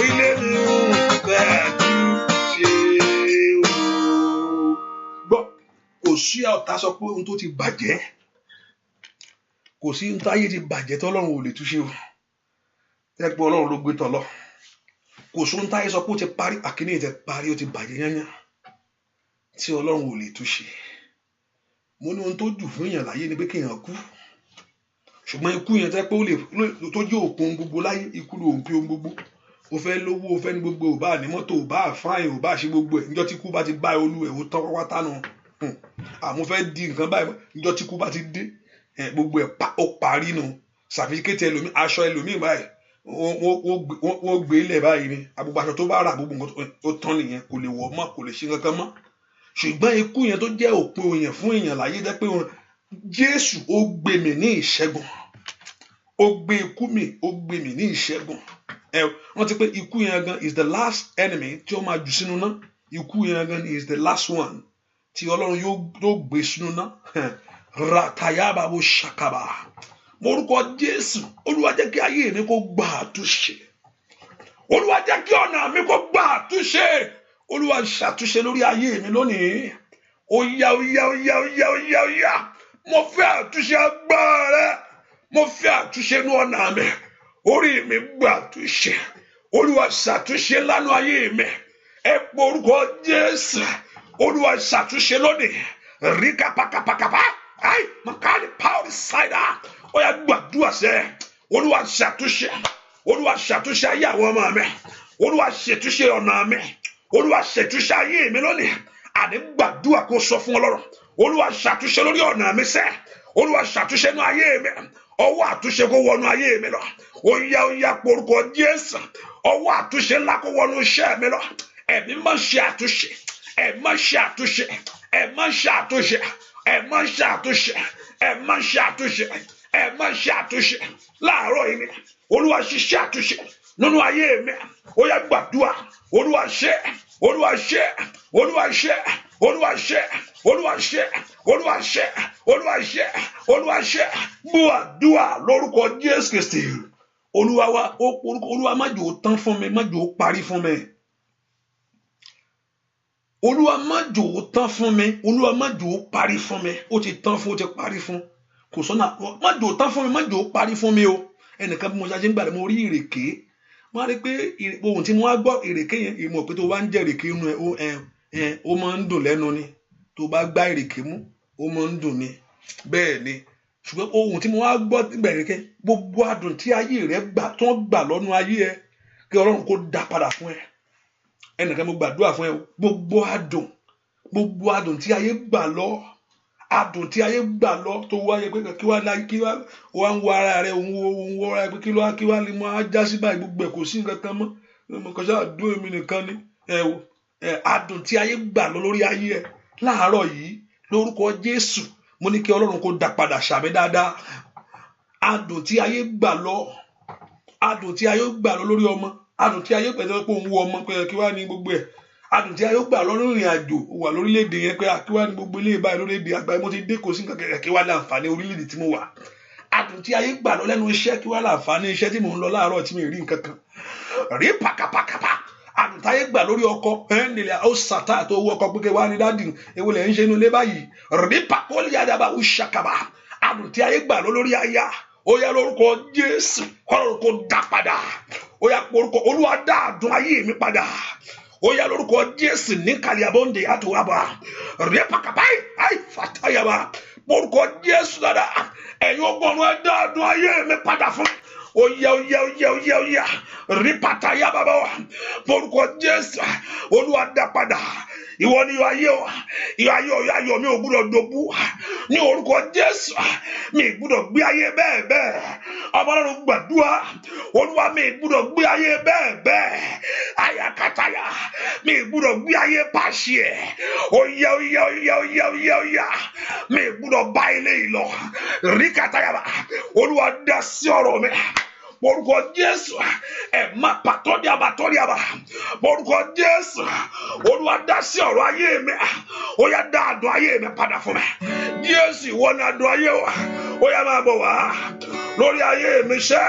ilé mi ń fẹ́ àtúnṣe o. Gbọ́, kò sí ọ̀tá sọ pé ohun tó ti bàjẹ́, kò sí ohun táyé ti bàjẹ́ tọ́lọ́run ò lè túnṣe o. Ẹ pé Ọlọ́run ló gbé tọ́lọ́. Kò sí ohun táyé sọ pé ó ti parí, àkíní ti parí, ó ti bàjẹ́ yányán tí Ọlọ́run ò lè túnṣe. Mo ní ohun tó jù fún èèyàn láyé ni pé kéèyàn kú. Ṣùgbọ́n ikú yẹn tẹ́ pé ó lè tó jẹ́ òpin gbogbo láyé. Ikú ló ń pín ohun gbogbo. O fẹ́ lówó, o fẹ́ ní gbogbo, ò bá ní mọ́tò, ò bá fáìn, ò bá ṣe gbogbo ẹ̀. Níjọ́ tí ikú bá ti bá olú ẹ̀, ó tán wáwátá nù. Àmọ́ fẹ́ di nǹkan báyìí. Níjọ́ tí ikú bá ti dé, gbogbo ẹ̀ ó parí nù. Sàfisikẹ́tì ẹlòmíì, aṣọ ẹlòmíì báyìí wọ́n gbé ilẹ̀ báyìí ni. Àgbogbo aṣọ tó bá rà, gbogbo nǹkan tó tán nìyẹn. Kò lè wọ̀ mọ́, kò lè ṣe kankan mọ́. Ṣùgbọ́n ikú yẹn tó jẹ́ òpin òyìn fún èèyàn láyé jẹ́ pé Jésù ó gbé mi ní ìṣẹ́gun. Ó gbé ikú mi, ó gbé mi ní ìṣẹ́gun. Wọ́n ti pé ikú yẹn gan is the last enemy tí ó máa jù sínú náà. Ikú yẹn gan is the last one tí Ọlọ́run yóò gbé sínú náà. Ratayaba bo ṣàkàbà. Morúkọ Jésù, Olúwa jẹ́ kí ayé mi kó gba àtúnṣe. Olúwa jẹ́ kí ọ̀nà mi kó gba àtúnṣe. Olúwa ṣàtúnṣe lórí ayé mi lónìí. Ó yá. Mo fẹ́ àtúnṣe agbára rẹ. Mo fẹ́ àtúnṣe inú ọ̀nà mi. Orí mi gba àtúnṣe. Olúwa ṣàtúnṣe lánàá ayé mi. Ẹ pé orúkọ Jésù. Olúwa ṣàtúnṣe lónìí. Ríkà pàkàpàkàpà. Ai, makani power cider. Ó yá gbàdúrà sẹ́. Olúwa ṣàtúnṣe. Olúwa ṣàtúnṣe ayé àwọn ọmọ mi. Olúwa ṣàtúnṣe ọ̀nà mi. Olúwa ṣàtúnṣe ayé mi lónìí. Àní gbàdúrà kó sọ fún Ọlọ́run. Olúwa ṣàtúnṣe lórí ọ̀nà mi sẹ́. Olúwa ṣàtúnṣe nínú ayé mi. Ọwọ́ àtúnṣe kó wọnú ayé mi lọ. Ó yá porúkọ Jésù. Ọwọ́ àtúnṣe ńlá kó wọnú iṣẹ́ mi lọ. Ẹ̀mí máa ṣe àtúnṣe. Ẹ máa ṣe àtúnṣe. Ẹ máa ṣe àtúnṣe. Ẹ máa ṣe àtúnṣe. Ẹ máa ṣe àtúnṣe. Ẹ máa ṣe àtúnṣe. Láàárọ̀ yìí ni Olúwa ṣiṣẹ́ àtúnṣe nínú ayé mi. Ó yá gbàdúrà. Olúwa ṣe. Olúwa ṣe. Olúwa ṣe. Olúwa ṣe. Olúwa ṣe. Olúwa ṣe. Olúwa ṣe. Olúwa ṣe. Gbọ́ àdúrà lórúkọ Jésù Kristi. Olúwa wa, Olúwa má jò tán fún mi, má jò parí fún mi. Olúwa má jò tán fún mi. Olúwa má jò parí fún mi. Ó ti tán fún, ó ti parí fún. Kò sọ́nà, má jò tán fún mi, má jò parí fún mi o. Ẹnìkan bí mo ṣe ń gbà mo rí ìrèké. Mo rí pé ohun tí mo wá gbọ́ ìrèké yẹn, ìmọ̀ pé tó bá ń jẹ ìrèké inú ẹ ó máa ń dùn lẹ́nu ni. Tó bá gbá ìrèké mú, ó máa ń dùn ni. Bẹ́ẹ̀ ni. Ṣùgbọ́n ohun tí mo wá gbọ́ nígbà ìrèké, gbogbo adùn tí ayé rẹ gbà tó ń gbà lọ́nu ayé ẹ, kí Ọlọ́run kó dá padà fún ẹ. Ẹnìkan mo gbàdúrà fún ẹ, gbogbo adùn tí ayé gbà lọ, adùn tí ayé gbà lọ tó wáyé pé kí wá ń wo ara rẹ, òun wo ara rẹ pé kí wá lè máa já sí báyìí, gbogbo ẹ̀ kò sí nǹkan kan mọ́. Mo kàn ṣáà dún èmi nìkan ni. Adùn tí ayé gbà lọ lórí ayé ẹ láàárọ̀ yìí lórúkọ Jésù, mo ní kí Ọlọ́run kó dá padà ṣàmì dáadáa. Adùn tí ayé gbà lọ, adùn tí ayé gbà lọ lórí ọmọ, adùn tí ayé pẹ̀lú pé òun wo ọmọ pé kí wá ní gbogbo ẹ̀, adùn tí ayé gbà lọ lórí ìrìn àjò wà lórílẹ̀‐èdè yẹn pé kí wá ní gbogbo ilé ìbáyìí lórílẹ̀‐èdè àgbáyé mo ti dé kò sí nǹkan kẹ̀kẹ́ kí wá ní àǹfààní orílẹ̀‐èdè tí mo wà. Adùn tí ayé gbà lọ lẹ́nu iṣẹ́ kí wá ní àǹfààní iṣẹ́ tí mò ń lọ láàárọ̀ tí mi rí nǹkan kan. Rí pàkàpàkàpà. Adùn táyé gbà lórí ọkọ nílẹ̀ ó sàtà tó owó ọkọ pé kí wá ní dádì ewu lẹ̀ ń ṣe inú ilé báyìí. Rí pàkólì àdàbà ó ṣàkàbà. adùn tí ayé gbà lórí aya ó yá lórúkọ Jésù Ọlọ́run kó dá padà ó yá orúkọ Olúwa dá adùn ayé mi padà ó yá lórúkọ Jésù ní kàlíàbọ̀ǹdè àtòwábà rẹ́pàkàbáyé àìfàtàyàbà orúkọ Jésù dáadáa ẹ̀yin ọgbọ́n ẹ dá adùn ayé mi padà fún Oya, ripataya baba wa, porúkọ Jésù, Olúwa dá padà. Ìwọ ni ayé mi ò gbúdọ̀ dòbú. Ní orúkọ Jésù, mi gbúdọ̀ gbé ayé bẹ́ẹ̀. Ọmọ Ọlọ́run gbàdúrà, Olúwa mi gbúdọ̀ gbé ayé bẹ́ẹ̀. Ayakataya, mi gbúdọ̀ gbé ayé pàṣẹ. Oya, mi gbúdọ̀ bá ilé ìlọ. Rikataya ba, Olúwa dá sí ọ̀rọ̀ mi. Porúkọ Jésù má pàtọ́díàbà porúkọ Jésù Olúwa dá sí ọ̀rọ̀ ayé mi ó yá dá adùn ayé mi padà fún mi Jésù ìwọ ni adùn ayé wa ó yá máa bọ̀ wá lórí ayé mi ṣẹ́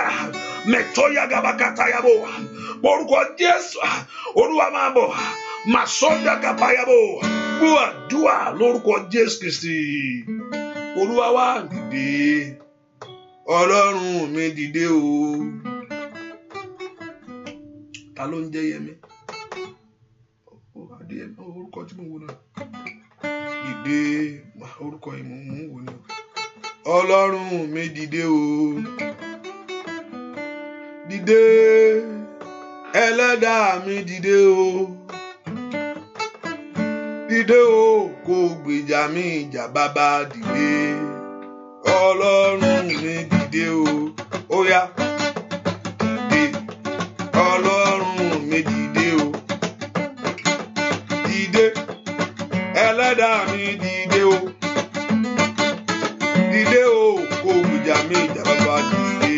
mẹ́tọ́yà gàbàkàtàyàbò porúkọ Jésù Olúwa máa bọ̀ màsọ́dà gàbàyàbò gbúàdúà lórúkọ Jésù Kristi Olúwa wá dìde. Ọlọ́run mi dìde o. Ta ló ń jẹ́ Yẹmí? Orúkọ tí mo wò náà. Dìde orúkọ yìí mo ń wò ní. Ọlọ́run mi dìde o. Dìde ẹlẹ́dàá mi dìde o. Dìde o kò gbèjà mi ìjà bàbá dìde. Ọlọ́run mi dìde o, ó yá dìde. Ọlọ́run mi dìde o, dìde. Ẹlẹ́dàá mi dìde o, dìde o, kò gbèjà mi ìjà bàbá dìde.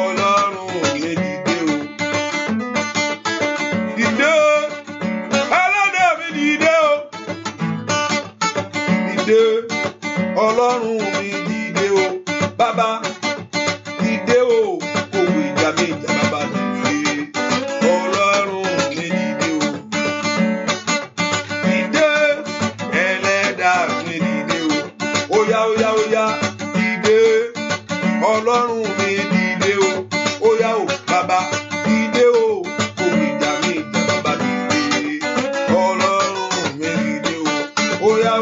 Ọlọ́run mi dìde o, dìde o. Ẹlẹ́dàá mi dìde o, dìde. Ọlọ́run mi dìde o, bàbá dìde o, kòwé ìjà mi ìjà bàbá dìde. Ọlọ́run mi dìde o, dìde. Ẹlẹ́dàá mi dìde o, óyá dìde. Ọlọ́run mi dìde o, óyá o, bàbá dìde o, kòwé ìjà mi ìjà bàbá dìde. Ọlọ́run mi dìde o, óyá.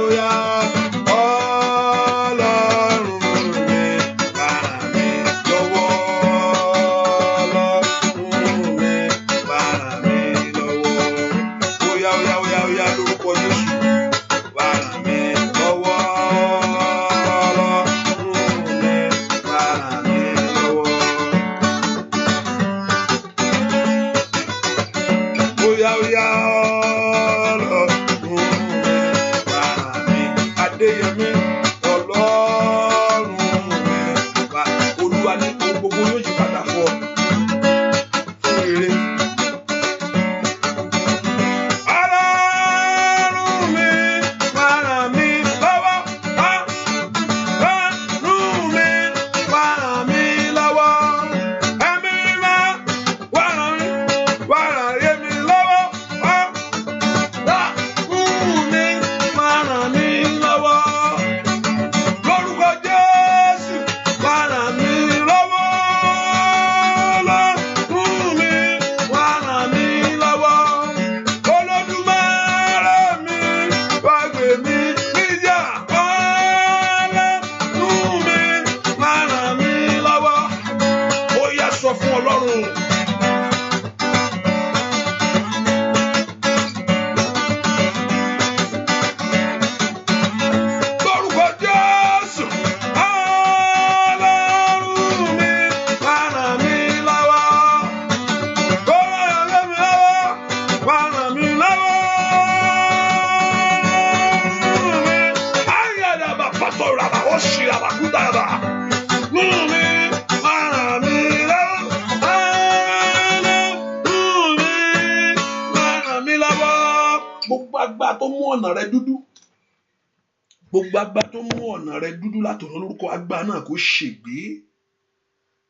Gbogbo agbá tó mú ọ̀nà rẹ dúdú látọ̀nà lórúkọ agbá náà kó ṣègbé.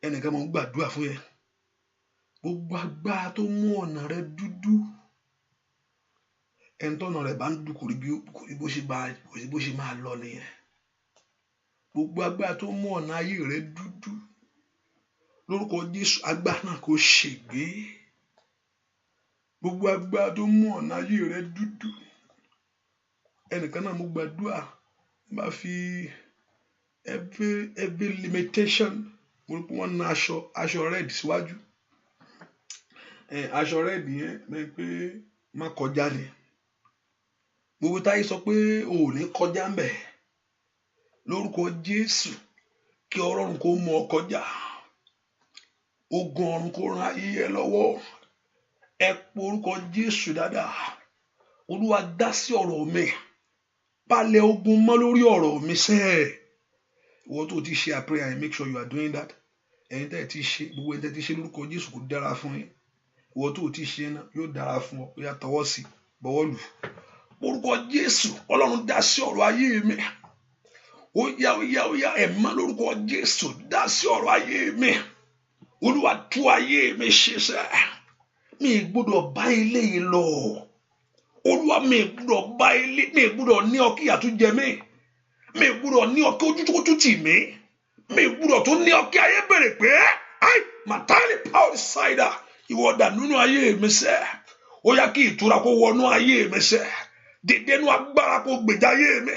Ẹnìkan mọ̀ ń gbàdúrà fún ẹ. Gbogbo agbá tó mú ọ̀nà rẹ dúdú. Ẹni tọ́nà rẹ̀ bá ń dúdú kò rí bó ṣe máa lọ nìyẹn. gbogbo agbára tó mú ọ̀nà ayé rẹ dúdú lórúkọ Jésù agbára náà kó ṣègbé. Gbogbo agbára tó mú ọ̀nà ayé rẹ dúdú ẹnìkan náà mo gbàdúrà bá fi every limitation mo rí pé wọ́n ná aṣọ red síwájú aṣọ red yẹn bẹ́ẹ̀ pé má kọjá ni gbogbo táyé sọ pé o ò ní kọjá ń bẹ̀ lórúkọ Jésù kí Ọlọ́run kó mú ọ kọjá ogun ọ̀run kó ran ayé ẹ lọ́wọ́ ẹ porúkọ Jésù dáadáa Olúwa dá sí ọ̀rọ̀ mi palẹ̀ ogun mọ́ lórí ọ̀rọ̀ mi sẹ́ẹ̀ ìwọ tó ti ṣe prayer and make sure you are doing that ẹ̀yin tẹ́ ẹ ti ṣe gbogbo ẹ̀yin tẹ́ ẹ ti ṣe lórúkọ Jésù kó dára fún yín ìwọ tó ti ṣe náà yóò dára fún ọ ó yá tọwọ́ sí bọ́wọ́ lù orúkọ Jésù Ọlọ́run dá sí ọ̀rọ̀ ayé mi ó yá ẹ̀mí lórúkọ Jésù dá sí ọ̀rọ̀ ayé mi Olúwa tú ayé mi ṣe sẹ́ mi gbọ́dọ̀ bá ilé yìí lọ Olúwa mi gbọ́dọ̀ bá ilé mi gbọ́dọ̀ ní ọkí àtúnjẹ mi gbọ́dọ̀ ní ọkí ojú tó tún tì mí mi gbọ́dọ̀ tó ní ọkí ayé bèrè pé ai màtáìlì power cider ìwọ́dà nínú ayé mi sẹ́ ó yá kí ìtura kó wọnú ayé mi sẹ́ dìde nínú agbára kó gbèjà ayé mi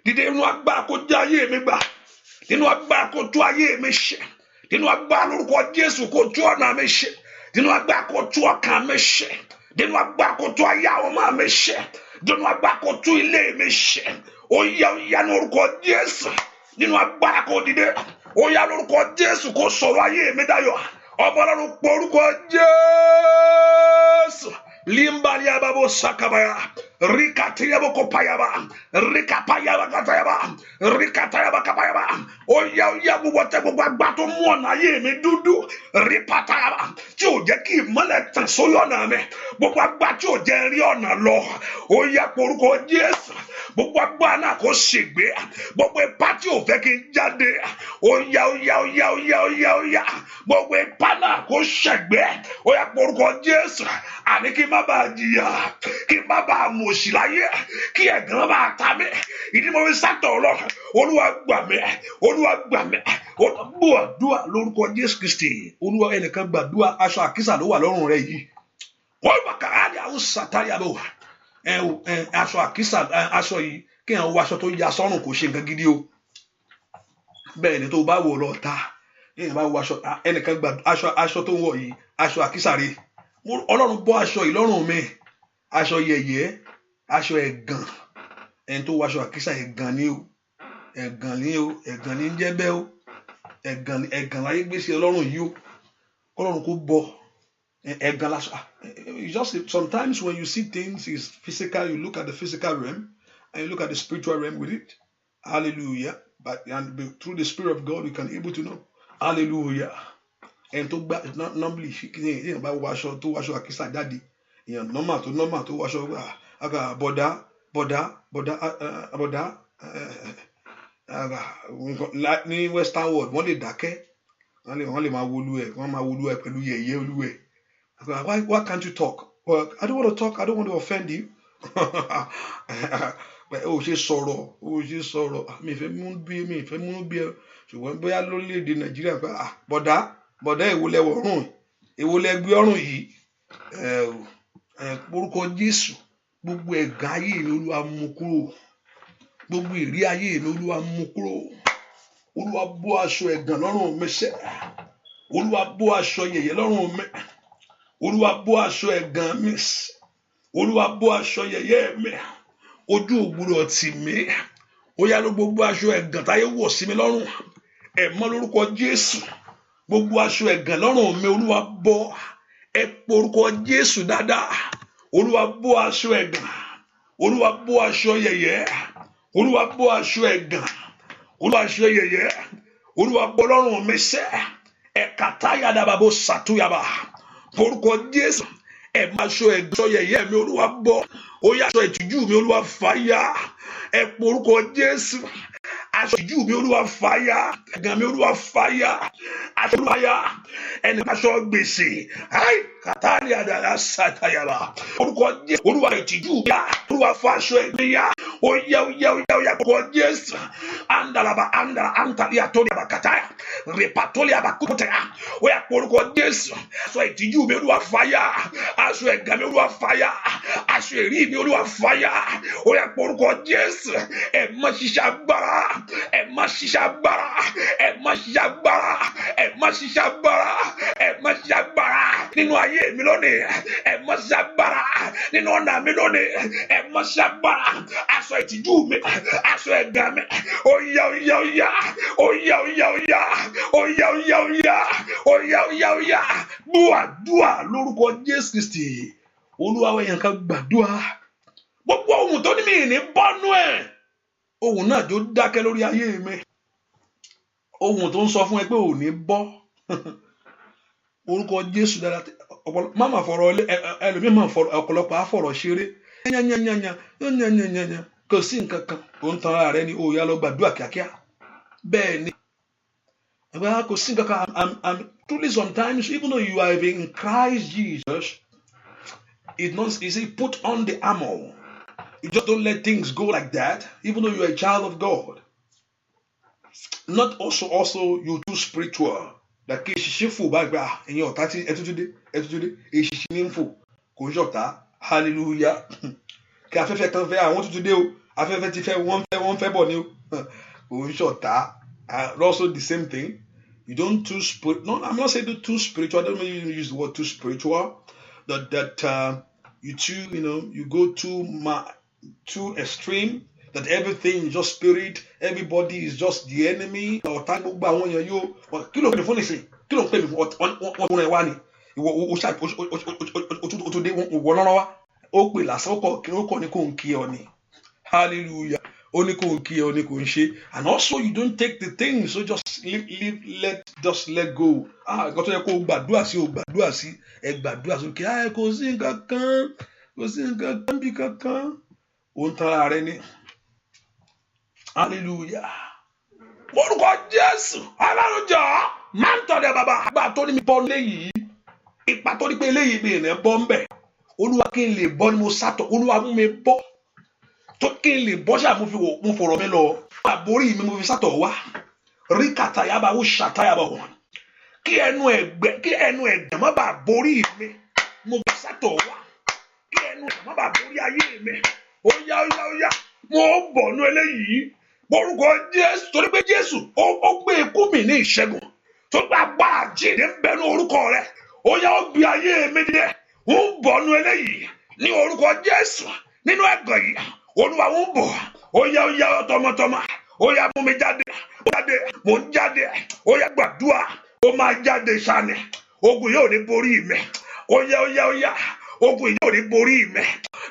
dìde nínú agbára kó já ayé mi gbà nínú agbára kó tú ayé mi ṣe nínú agbára lórúkọ Jésù kó tú ọ̀nà mi ṣe nínú agbára kó tú ọkàn mi ṣe nínú agbára kó tú ayé àwọn ọmọ mi ṣe nínú agbára kó tú ilé mi ṣe ó yá lórúkọ Jésù nínú agbára kó dìde ó yá lórúkọ Jésù kó sọ̀rọ̀ ayé mi dayọ̀ ọmọ Ọlọ́run pọ̀ orúkọ Jésù limbalia babo sakabaya rikatiyabo kopayaba rikapayaba katayaba rikatayaba kapayaba oya gbogbo àgbà tó mú ọ̀nà ayé mi dúdú ripatayaba tí ò jẹ́ kí ìmọ́lẹ̀ tàn sórí ọ̀nà mi gbogbo àgbà tí ò jẹ́ rí ọ̀nà lọ oya porúkọ Jésù gbogbo àgbà náà kò ṣègbé gbogbo ipá tí ò fẹ́ kí n jáde oya gbogbo ipá náà kò ṣègbé oya porúkọ Jésù àní kí má bàa jìyà kí má bàa mòṣì láyé kí ẹ̀gàn máa ta mí ìdí mo fi sátọ̀ Ọlọ́run Olúwa gbà mí gbọ́ àdúrà lórúkọ Jésù Kristi Olúwa ẹnìkan gbàdúrà aṣọ àkísà ló wà lọ́rùn rẹ yìí wọ́n bá kàrádì àwọn sàtáyà bò aṣọ àkísà aṣọ yìí kí àwọn aṣọ tó ya sọ́rùn kò ṣe nǹkan gidi o bẹ́ẹ̀ ni tó bá wò lọ ta ẹnìkan bá wọ aṣọ ẹnìkan gbà aṣọ tó ń wọ̀ yìí aṣọ àkísà rè Ọlọ́run bọ́ aṣọ yìí lọ́rùn mi aṣọ yẹ̀yẹ́ aṣọ ẹ̀gàn ẹni tó wọ aṣọ àkísà ẹ̀gàn ni ẹ̀gàn ní jẹ́ bẹ́ẹ̀ o ẹ̀gàn láyé gbèsè Ọlọ́run yìí o Ọlọ́run kò bọ ẹ̀gàn lásọ. Just sometimes when you see things is physical, you look at the physical realm and you look at the spiritual realm with it. Hallelujah. And through the Spirit of God we can able to know. Hallelujah. ẹni tó gbá normally èèyàn bá wọ aṣọ tó wọ aṣọ àkísà jáde èèyàn normal tó wọ aṣọ bọ̀dá ní western world wọ́n lè dákẹ́ wọ́n lè máa wolú ẹ̀ pẹ̀lú yẹ̀yẹ́ olú ẹ̀ why can't you talk? Well, I don't want to talk, I don't want to offend you. ó ṣe sọ̀rọ̀ mi ìfẹ́ múnú bí ẹ ṣùgbọ́n bóyá lórílẹ̀‐èdè Nàìjíríà pé bọ̀dá ìwọlẹ̀ ọ̀run ìwọlẹ̀ ẹgbẹ́ ọ̀run yìí orúkọ Jésù gbogbo ẹ̀gàn ayé mi Olúwa mú kúrò gbogbo ìrí ayé mi Olúwa mú kúrò Olúwa bọ́ aṣọ ẹ̀gàn lọ́rùn mi sẹ́ Olúwa bọ́ aṣọ yẹ̀yẹ́ lọ́rùn mi Olúwa bọ́ aṣọ ẹ̀gàn mi Olúwa bọ́ aṣọ yẹ̀yẹ́ mi ojú ògbúrọ̀ tì mí ó yá ló gbogbo aṣọ ẹ̀gàn táyé wọ̀ sí mi lọ́rùn ẹ̀mọ́ lórúkọ Jésù gbogbo aṣọ ẹ̀gàn lọ́rùn mi Olúwa bọ́ ẹ porúkọ Jésù dáadáa Olúwa bọ́ aṣọ ẹ̀gàn Olúwa bọ́ aṣọ yẹ̀yẹ́ Olúwa bọ́ aṣọ ẹ̀gàn Olúwa aṣọ yẹ̀yẹ́ Olúwa bọ́ lọ́rùn mi sẹ́ ẹ̀ka táyà dábàbò sàtúyàbà porúkọ Jésù ẹ máa aṣọ ẹ̀gàn yẹ̀yẹ́ mi Olúwa bọ́ ó yá aṣọ ìtìjú mi Olúwa fàyà ẹ porúkọ Jésù aṣọ ìtìjú mi Olúwa fàyà ẹ̀gàn mi Olúwa fàyà aṣọ fàyà ẹni aṣọ gbèsè ai kàtàlí àdàlà sàtàyàrà orúkọ Jésù Olúwa ìtìjú mi Olúwa fọ aṣọ ẹ̀gbẹ́ yá Oya kwa Yesu. Andalaba andala antalia tolia bakataya. Repatolia bakutaya. Oya kwa Yesu. Aṣọ ìtìjú mi Olúwa fàyà. Aṣọ ẹ̀gàn mi Olúwa fàyà. Aṣọ èrí mi Olúwa fàyà. Oya kwa Yesu. Ẹ má ṣiṣẹ́ agbára. Ẹ má ṣiṣẹ́ agbára. Ẹ má ṣiṣẹ́ agbára. Ẹ má ṣiṣẹ́ agbára. Ẹ má ṣiṣẹ́ agbára. Nínú ayé mi lónìí. Ẹ má ṣiṣẹ́ agbára. Nínú ọ̀nà mi lónìí. Ẹ má ṣiṣẹ́ agbára. Aṣọ ìtìjú mi. Aṣọ ẹ̀gàn mi. Oya. Dúà lórúkọ Jésù Kristi. Olúwa wa yẹn ká gbàdúà. Gbogbo ohun tó ní mi ní bọ́nú ẹ̀. Ohun náà jó dákẹ́ lórí ayé mi. Ohun tó ń sọ fún ẹ pé ò ní bọ́. Orúkọ Jésù dára. Máma fọ̀rọ̀ ẹlòmíì máa fọ̀rọ̀ ọ̀pọ̀lọpọ̀ á fọ̀rọ̀ ṣeré. Yányányányányá. Kò sí nǹkan kan. Ó ń tan ara rẹ ní òòyà lọ gbàdúà kíákíá. Bẹ́ẹ̀ ni. Kò sí nǹkan kan. Truly sometimes, even though you are in Christ Jesus, it's a put on the armor. You just don't let things go like that, even though you are a child of God. Not also you too spiritual. That kì í ṣiṣẹ́ fò bá gbà ẹ̀yin ọ̀tá tí ẹtútúndé èṣìṣì ní fò kò ń ṣọ̀tá hallelujah. Kí afẹ́fẹ́ kan fẹ́ àwọn tútúndé o afẹ́fẹ́ ti fẹ́ wọ́n fẹ́ bọ̀ ni o kò ń ṣọ̀tá. Also the same thing. You don't too spiritual. No, I'm not saying too spiritual. I don't mean use the word too spiritual. That you too, you go too extreme. That everything is just spirit. Everybody is just the enemy. Or time gbogbo àwọn èèyàn yóò. Kí ló ń pè fún nísìn? Kí ló ń pè fún wọn rẹ̀ wá ni? Ìwọ tó dé wọ́n lọ́rọ́ wá. Ó pè lásán ó kọ́ ni kò ń kí ọ ni. Hallelujah. Only and also you don't take the things, so just let go. Got to go gbàdúrà sí kí kò sí nǹkan kan bí kankan. Ó ń tan ara rẹ ní. Hallelujah. Orúkọ Jésù alárùjọ máa ń tọ̀dẹ̀ bàbá àgbà tó ní mi bọ́ léyìí. Ipa tó ní pé léyìí mi ìrìn bọ́ ń bẹ̀. Olúwa kí n lè bọ́ ni mo sátọ̀. Olúwa mú mi bọ́. Tó kí n lè bọ́ ṣáà mo fọ̀rọ̀ mi lọ. Àbórí mi mo fi sátọ̀ wá. Rí kàtàyàbá ó ṣàtàyàbá wọn. Kí ẹnu ẹ̀gbẹ́ má bàa borí mi. Mo fi sátọ̀ wá. Kí ẹnu ẹ̀gbẹ́ má bàa borí ayé mi. Ó yá. Mo bọ̀ nú eléyìí. Orúkọ Jésù torí pé Jésù ó gbé ikú mi ní ìṣẹ́gun. Tó gbà bá àjíǹde ń bẹ ní orúkọ rẹ̀. Ó yá ó gbé ayé mi dé. Ó bọ̀ nú eléyìí ní orúkọ Jésù nínú ẹ̀gàn yìí. Olúwa ń bọ̀, ó yá tọmọtọmọ, ó yá mú mi jáde, mo ń jáde, ó yá gbàdúrà, ó máa jáde sani, ogun yóò ní borí mi, ó yá, ogun yóò ní borí mi,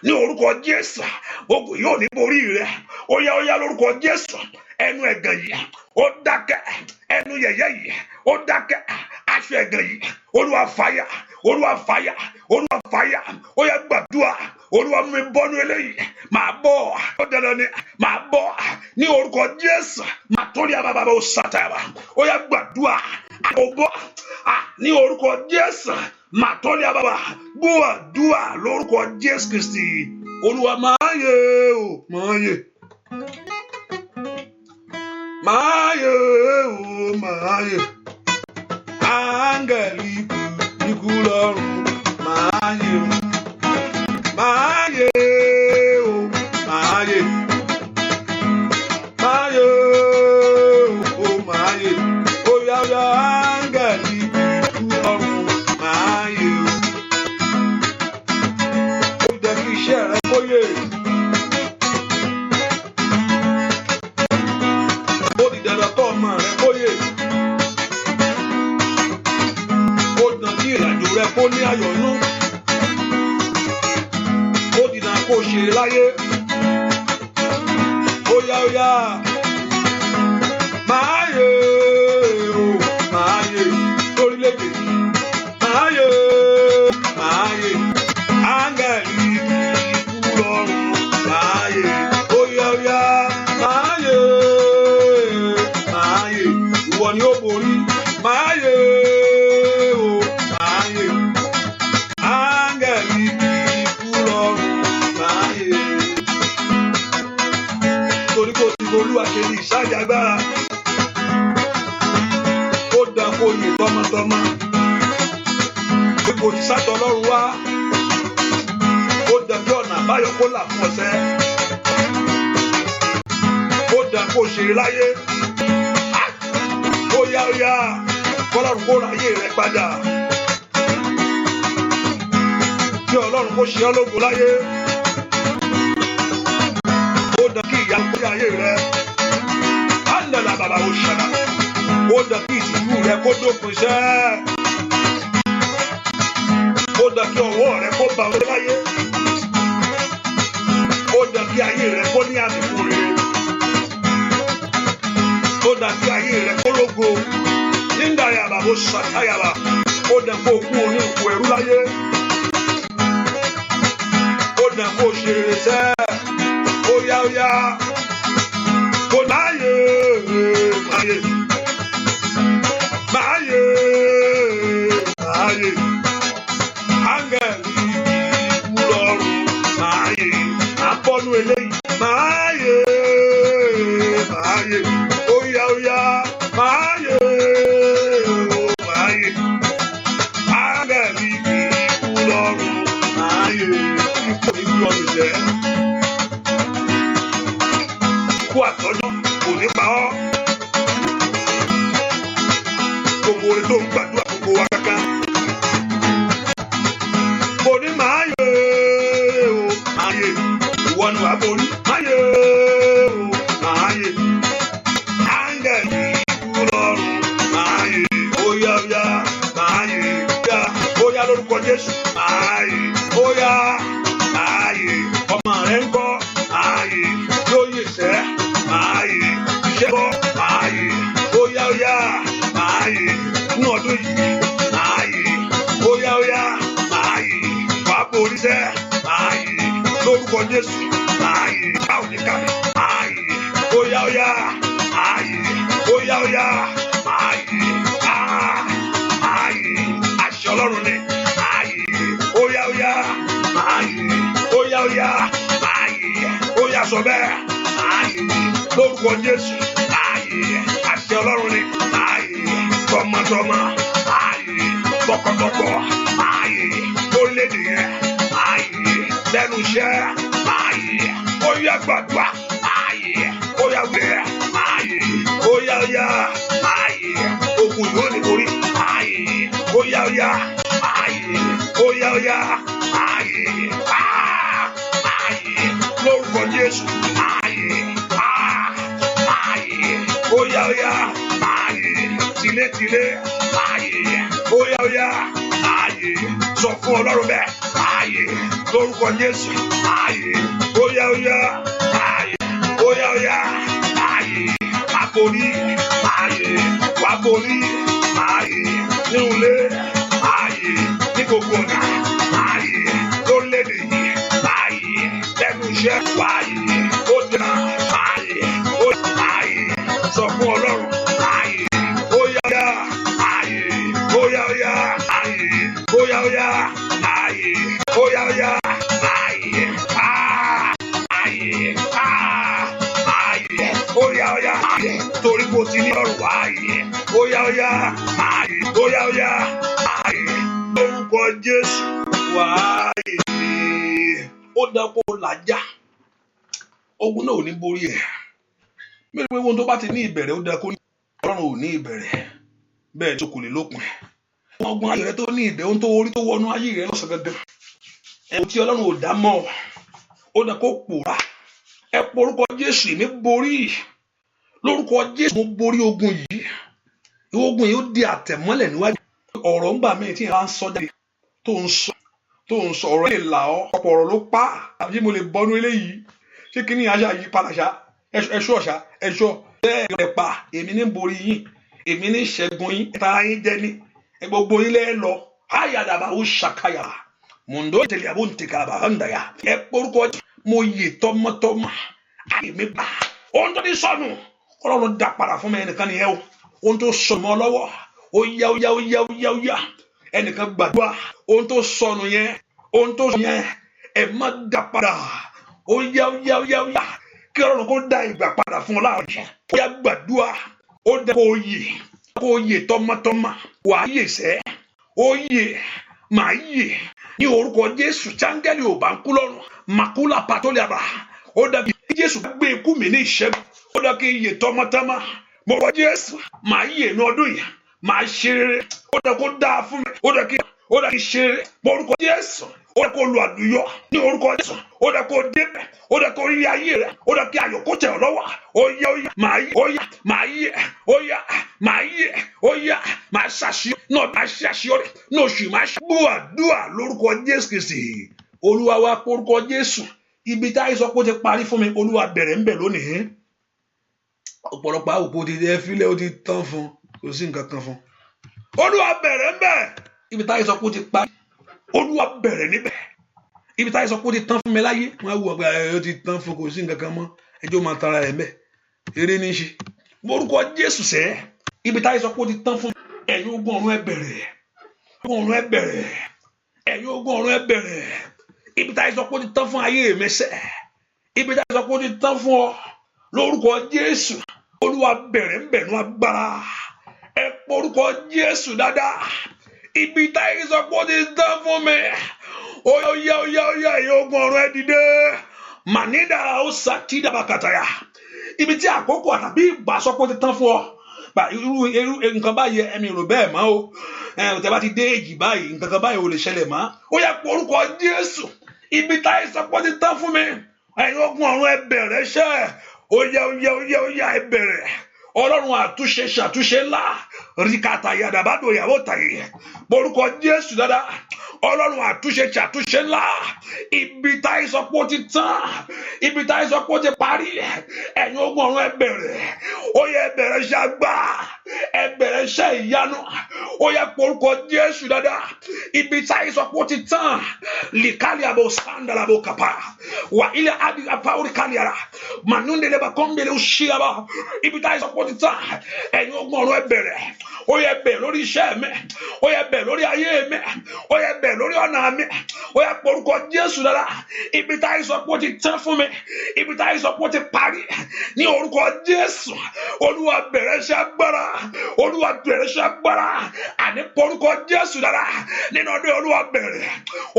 ní orúkọ Jésù, ogun yóò ní borí rẹ, ó yá lórúkọ Jésù, ẹnu ẹ̀gàn yìí, ó dákẹ́, ẹnu yẹ̀yẹ́ yìí, ó dákẹ́, aṣọ ẹ̀gàn yìí, Olúwa fàyà, ó yá gbàdúrà. Olúwa mú mi bọ́ nú eléyìí. Màá bọ́. Ó dandan ni. Màá bọ́. Ní orúkọ Jésù. Màá torí àbàbà ó sàtàyàbà. Ó yá gbàdúrà. Ó bọ́. Ní orúkọ Jésù. Màá torí àbàbà. Gbàdúrà lórúkọ Jésù Kristi. Olúwa máa yè o. Máa yè. Áńgẹ̀lì ikú lọ́run. Máa yè o. Máyé o, máyé o, máyé, ó yá áńgẹ̀lì ikú ọ̀run, máyé o. Ó jẹ́ kí iṣẹ́ rẹ kóyè. Ó di dandan kọ́ ọmọ rẹ kóyè. Ó dàn kí ìrìnàjò rẹ kó ní ayọ̀ nú. Kò ṣe láyé. Ó yá. Máa yè o, máa yè lórílẹ̀-èdè. Máa yè. Áńgẹ̀lì ikú lọ́run. Máa yè. Ó yá. Máa yè. Ìwọ ni ó borí. Máa yè o, máa yè. Áńgẹ̀lì ikú lọ́run. kò ti sátọ̀ Ọlọ́run wá. Ó dàbí ọ̀nà àbáyọ kó là fún ọ̀sẹ̀. Ó dà kó ṣe láyé. Ó yá kọ́lọ́run kó ráyè rẹ padà. Kí Ọlọ́run kó ṣe ọ́ lógo láyé. Ó dà kí ìyá kó ayé rẹ. Àndàlà bàbá ó ṣàlà. Ó dà kí ìtìjú rẹ kó dópin iṣẹ́. Ó dà kí ọwọ́ rẹ kó bá ọ láyé. Ó dà kí ayé rẹ kó ní àmì fún rere. Ó dà kí ayé rẹ kó lógo. Nígbà yàrá ó ṣàtàyàrá. Ó dà kó kú oní òkú ẹrú láyé. Ó dà kó ṣe rere sẹ́. Ó yá. Kò máyé. Áńgẹ́lì ikú lọ́rùn máyé. Abọ́nú eléyìí máyé. Ó yá máyé. Áńgẹ́lì ikú lọ́rùn máyé. Ikú lọ́rùn jẹ́. Ikú àtọ́jọ́ kò ní pa ọ́. Gbogbo orin tó ń gbàdúrà gbogbo wa kankan. Kò ní máyé o, máyé. Ìwọ ni wàá borí. Máyé o, máyé. Áńgẹ́lì ikú lọ́rùn máyé. Ó yá máyé. Ó yá lórúkọ Jésù. Máyé. Ó yá máyé. Ọmọ rẹ ń kọ́. Máyé. Yóò yè sẹ́. Máyé. Iṣẹ́ kọ́. Máyé. Ó yá máyé. Ní ọdún yìí. Máyé. Ó yá máyé. Wàá borí sẹ́. Máyé. Lórúkọ Jésù. Máyé. Báwo ni ká? Máyé. Ó yá máyé. Ó yá máyé. Máyé. Àṣẹ Ọlọ́run ni. Máyé. Ó yá máyé. Ó yá máyé. Ó yá sọ bẹ́ẹ̀. Máyé. Lórúkọ Jésù. Máyé. Àṣẹ Ọlọ́run ni. Máyé. Tọmọtọmọ. Máyé. Tọkọtọkọ. Máyé. Lórílẹ̀-èdè yẹn. Máyé. Lẹ́nu iṣẹ́. Máyé. Ó yá gbàdúrà. Máyé. Ó yá wẹ̀. Máyé. Ó yá máyé. Ogun yóò ní borí. Máyé. Ó yá máyé. Ó yá máyé. Máyé. Lórúkọ Jésù. Máyé. Máyé. Ó yá máyé. Tìlétìlé. Máyé. Ó yá máyé. Sọ fún Ọlọ́run bẹ́ẹ̀. Máyé. Lórúkọ Jésù. Máyé. Ó yá máyé. Ó yá máyé. Wàá borí. Máyé. Wàá borí. Máyé. Ní ilé. Máyé. Ní gbogbo ọ̀nà. Máyé. Lórílẹ̀-èdè yìí. Máyé. Lẹ́nu iṣẹ́. Máyé. Ó dá. Máyé. Ó máyé. Sọ fún Ọlọ́run. Máyé. Ó yá máyé. Ó yá máyé. Ó yá máyé. Ó yá máyé. Máyé. Ó yá máyé. Torí kò sí ní ọ̀rùn wáyé. Ó yá máyé. Ó yá máyé. Lórúkọ Jésù wáyé. Ó dákó làjà. Ogun náà ò ní borí ẹ̀. Mẹ́rin pé ohun tó bá ti ní ìbẹ̀rẹ̀ ó dákó ní Ọlọ́run ò ní ìbẹ̀rẹ̀. Bẹ́ẹ̀ tó kò lè lópin. Ọgbọ́n ayé rẹ tó ní ìbẹ̀ ohun tó orí tó wọnú ayé rẹ lọ́sàn gangan. Ẹ̀wọ̀n tí Ọlọ́run ò dá mọ́. Ó dákó pòórá. Ẹ porúkọ Jésù mi borí. Lórúkọ Jésù mo borí ogun yìí. Ogun yìí ó di àtẹ̀mọ́lẹ̀ níwájú. Ọ̀rọ̀ ń gbà mí tí ìyá ń sọ jáde. Tó ń sọ ọ̀rọ̀ lè là ọ́. Ọ̀pọ̀ ọ̀rọ̀ ló pa. Àbí mo lè bọ́nú eléyìí. Ṣé kí ni àṣà yìí padà ṣá? Ẹ̀ṣọ́ bẹ́ẹ̀ rẹ̀ pa. Èmi ní borí yín. Èmi ní ṣẹ́gun yín. Tara yín jẹ́ ní. Gbogbo yín lẹ́ lọ. Ayàdàbà ó ṣàkàyà. Mùndó tẹ̀lé àbó ń tẹ̀ka àbá ń dàyà. Ẹ porúkọ mo yè tọmọtọmọ. Ayè mi bá. Ohun tó ti sọnù. Ọlọ́run dá padà fún mi ẹnìkan nìyẹn o. Ohun tó sọnù mọ́ lọ́wọ́. Ó yá. Ẹnìkan gbàdúrà. Ohun tó sọnù yẹn. Ohun tó sọnù yẹn. Ẹ má dá padà. Ó yá. Kí Ọlọ́run kó dá ìgbà padà fún ọ láàrin yẹn. Ó yá gbàdúrà. Ó dá kó yè tọmọtọmọ. Wàá yè sẹ́. Ó yè. màá yè ní orúkọ Jésù. Tí áńgẹ́lì ò bá ń kú lọ́run màkúlà pàtólìàbà ó dàbí Jésù gbé ikú mi ní ìṣẹ́gun ó dà kí n yè tọmọtọmọ mo wọ Jésù màá yè ní ọdún yìí màá ṣe rere ó dà kó dáa fún mi ó dà kí ṣe rere orúkọ Jésù ó dà kó lu àlùyọ ní orúkọ Jésù ó dà kó débẹ̀ ó dà kó rí ayé rẹ ó dà kí ayọ̀ kó tẹ̀ ọ́ lọ́wọ́ ó yá màá yè ó yá màá yè ó yá màá yè ó yá màá ṣàṣeyọrí náà màá ṣàṣeyọrí náà oṣù máa ṣàdúà lórúkọ Jésù Kristi Olúwa wa orúkọ Jésù. Ibi táyé sọ pé ó ti parí fún mi Olúwa bẹ̀rẹ̀ ń bẹ̀ lónìí. Ọ̀pọ̀lọpọ̀ àwòkọ́ ti ẹ fílẹ̀ ó ti tán fún kò sí nǹkan kan fún. Olúwa bẹ̀rẹ̀ ń bẹ̀. Ibi táyé sọ pé ó ti parí Olúwa bẹ̀rẹ̀ níbẹ̀. Ibi táyé sọ pé ó ti tán fún mi láyé wọ́n á wù ọgbà ó ti tán fún kò sí nǹkan kan mọ́ ẹjọ́ máa tara rẹ̀ mẹ́. Eré ní í ṣe. Orúkọ Jésù sẹ́. Ibi táyé sọ pé ó ti tán fún ẹ̀yin ogun ọ̀run ẹ bẹ̀rẹ̀. Ogun ọ̀run ẹ bẹ̀rẹ̀. Ẹ̀yin ogun ọ̀run ẹ bẹ̀rẹ̀. Ibi táyé sọ pé ó ti tán fún ayé mi sẹ́. Ibi táyé sọ pé ó ti tán fún ọ lórúkọ Jésù. Olúwa bẹ̀rẹ̀ ń bẹ̀rù agbára. Ẹ porúkọ Jésù dáadáa. Ibi táyé sọ pé ó ti tán fún mi. Ó yá ẹ̀yin ogun ọ̀run ẹ dìde. Mànídà ó sàtìdàbàkàtàyà. Ibi tí àkókò àtàbí ìgbà sọ pé ó ti tán fún ọ. Irú nǹkan báyìí ẹ̀mí rò bẹ́ẹ̀ mọ́ o. Tẹ́ bá ti dé èjì báyìí nǹkan kan báyìí ò lè ṣẹlẹ̀ mọ́. Ó yá porúkọ Jésù. Ibi táyé sọ pé ó ti tán fún mi. Ẹ̀yin ogun ọ̀run ẹ bẹ̀rẹ̀ ṣẹ́. Ó yá ẹ bẹ̀rẹ̀. Ọlọ́run àtúnṣe ṣàtúnṣe ńlá. Ríkàtà yàdàbàdò ìyàwó tàyè. Porúkọ Jésù dáadáa. Ọlọ́run àtúnṣe ṣàtúnṣe ńlá. Ibi táyé sọ pé ó ti tán. Ibi táyé sọ pé ó ti parí. Ẹ̀yin ogun ọ̀run ẹ bẹ̀rẹ̀. Ó yá ẹ bẹ̀rẹ̀ ṣẹ́ àgbà. Ẹ bẹ̀rẹ̀ ṣẹ́ ìyanu. Ó yá porúkọ Jésù dáadáa. Ibi táyé sọ pé ó ti tán. Likali abo sandala abo kapa. Wa ile adi apauri kaliara. Manunde leba kombele ushiaba. Ibi táyé sọ pé ó ti tán. Ẹ̀yin ogun ọ̀run ẹ bẹ̀rẹ̀. Ó yá bẹ̀rẹ̀ lórí iṣẹ́ mi. Ó yá bẹ̀rẹ̀ lórí ayé mi. Ó yá bẹ̀rẹ̀ lórí ọ̀nà mi. Ó yá porúkọ Jésù dáadáa. Ibi táyé sọ pé ó ti tán fún mi. Ibi táyé sọ pé ó ti parí. Ní orúkọ Jésù. Olúwa bẹ̀rẹ̀ iṣẹ́ agbára. Olúwa bẹ̀rẹ̀ iṣẹ́ agbára. Àní porúkọ Jésù dáadáa. Nínú ọdún Olúwa bẹ̀rẹ̀.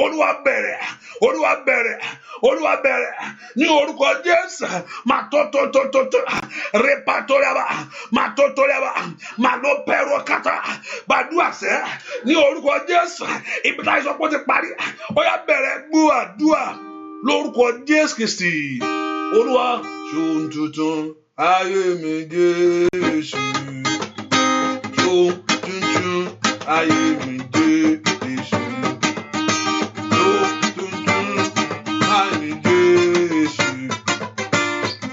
Olúwa bẹ̀rẹ̀. Olúwa bẹ̀rẹ̀. Olúwa bẹ̀rẹ̀. Ní orúkọ Jésù. Màtótótótótó. Repatoriaba. Màtótóriaba. Màlópẹ̀rọ kàtà. Gbàdúrà sẹ́. Ní orúkọ Jésù. Ibi táyé sọ pé ó ti parí. Ó yá bẹ̀rẹ̀ gbúàdúà lórúkọ Jésù Kristi. Olúwa ṣohun tuntun ayé mi Jésù. Ṣohun tuntun ayé mi Jésù. Ṣohun tuntun ayé mi Jésù.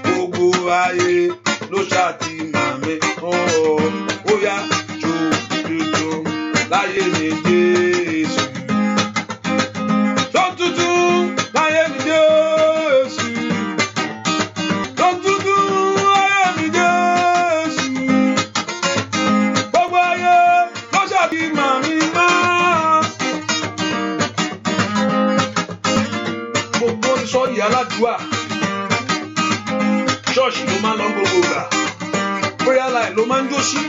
Gbogbo ayé ló ṣàtìmọ̀ mi. Ó yá ṣohun tuntun láyé mi Jésù. Ṣohun tuntun láyé mi Jésù. Ṣohun tuntun láyé mi Jésù. Gbogbo ayé ló ṣàtìmọ̀ mi mọ́. Gbogbo ìsọ̀rí aládùúà. Ṣọ́ọ̀ṣì ló máa ń lọ gbogbo ìgbà. Prayer line ló máa ń jó sí.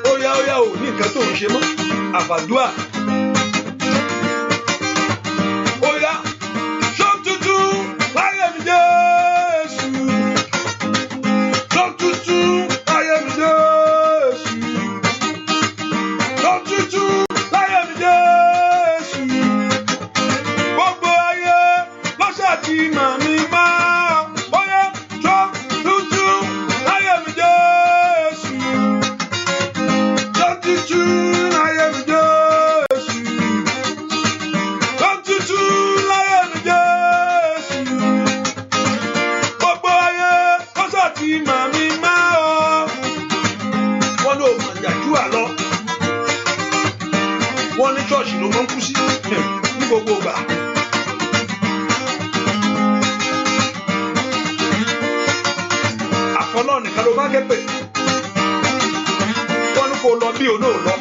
Ó yá ò ní nǹkan tó ń ṣe mọ́. Àfàdúà. Ó yá ṣohun tuntun láyé mi Jésù. Ṣohun tuntun láyé mi Jésù. Ṣohun tuntun láyé mi Jésù. Gbogbo ayé ló ṣàtìmọ̀ mi mọ́. Ó yá ṣohun tuntun láyé mi Jésù. Ṣohun tuntun láyé mi Jésù. Ṣohun tuntun láyé mi Jésù. Gbogbo ayé ló ṣàtìmọ̀ mi mọ́. Wọ́n ló mọ̀ jàdúrà lọ. Wọ́n ní ṣọ́ọ̀ṣì ló máa ń kú sí ní gbogbo ìgbà. Àfọlọ́ nìkan ló máa ń kẹ́pẹ̀. Wọ́n ní kó lọ bí òun náà lọ.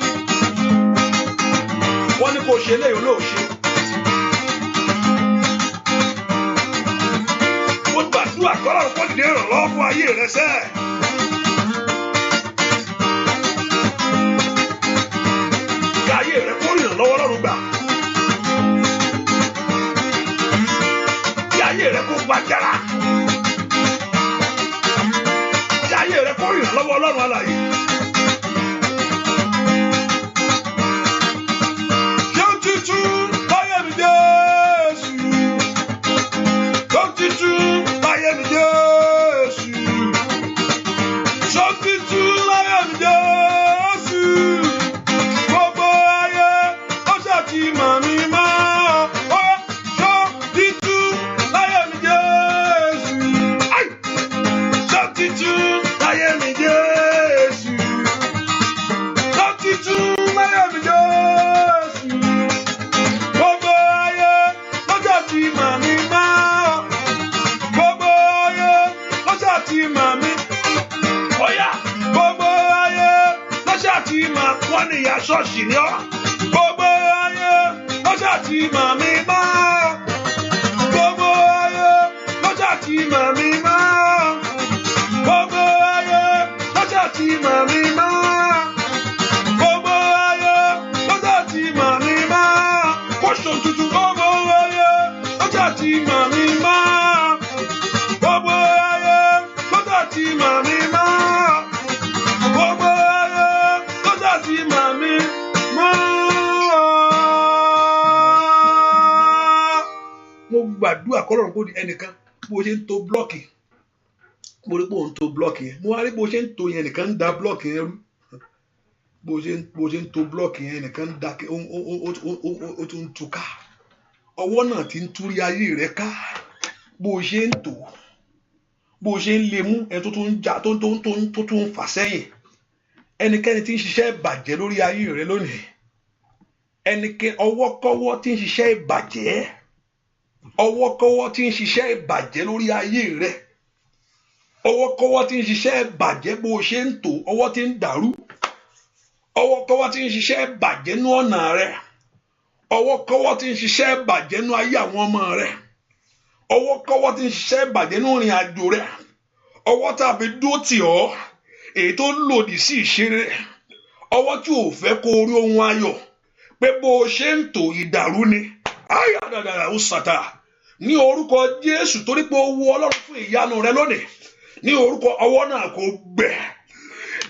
Wọ́n ní kó ṣe léyìn òun náà ṣe. Mo gbàdúrà kọ́lọ́run kó dìde ìrànlọ́wọ́ fún ayé rẹ sẹ́ẹ̀. Kí ayé rẹ kó ṣọ́ọ̀ṣì ni ọ́. Gbogbo ayé lọ́jà tí màmí máa. Gbogbo ayé lọ́jà tí màmí máa. Gbogbo ayé lọ́jà tí màmí máa. Gbogbo ayé lọ́jà tí màmí máa. Kóṣù tuntun gbogbo ayé lọ́jà tí màmí máa. Gbogbo ayé lọ́jà tí màmí máa. Gbogbo ayé lọ́jà tí màmí máa. Mo gbàdúrà kọ́lọ́run kó di ẹnìkan bó ṣe ń to blọ́ọ̀kì. Mo rí pé òun to blọ́ọ̀kì yẹn. Mo wá rí bó ṣe ń to yẹn nìkan ń da blọ́ọ̀kì yẹn rú. Bó ṣe ń to blọ́ọ̀kì yẹn nìkan ń da ó tún ń tu ká. Ọwọ́ náà ti ń túrí ayé rẹ̀ ká. Bó ṣe ń tò, bó ṣe ń lé mú ẹ tó tún ń jà tó tún ń fà sẹ́yìn. Ẹnikẹ́ni tí ń ṣiṣẹ́ ìbàjẹ́ lórí ayé rẹ̀ lónìí. Ẹnikẹ́ni ọwọ́kọ́wọ́ tí ń ṣiṣẹ́ ìbàjẹ́. Ọwọ́kọ́wọ́ tí ń ṣiṣẹ́ ìbàjẹ́ lórí ayé rẹ̀. Ọwọ́kọ́wọ́ tí ń ṣiṣẹ́ ìbàjẹ́ bó ṣe ń tò, ọwọ́ tí ń dàrú. Ọwọ́kọ́wọ́ tí ń ṣiṣẹ́ ìbàjẹ́ nú ọ̀nà rẹ̀. Ọwọ́kọ́wọ́ tí ń ṣiṣẹ́ ìbàjẹ́ nú ayé àwọn ọmọ rẹ̀. Ọwọ́kọ́wọ́ tí ń ṣiṣẹ́ ìbàjẹ́ nú ìrìn àjò rẹ̀. Ọwọ́ tàbí dúró tì ọ́ èyí tó lòdì sí ìṣeré. Ọwọ́ tí ò fẹ́ kó rí ohun ayọ̀ pé bó ṣe ń tò ìdàrú ni. Ayé àdàdàrà ó sàtà ní orúkọ Jésù torí pé ó wù Ọlọ́run fún ìyanu rẹ lónìí. Ní orúkọ ọwọ́ náà kó gbẹ.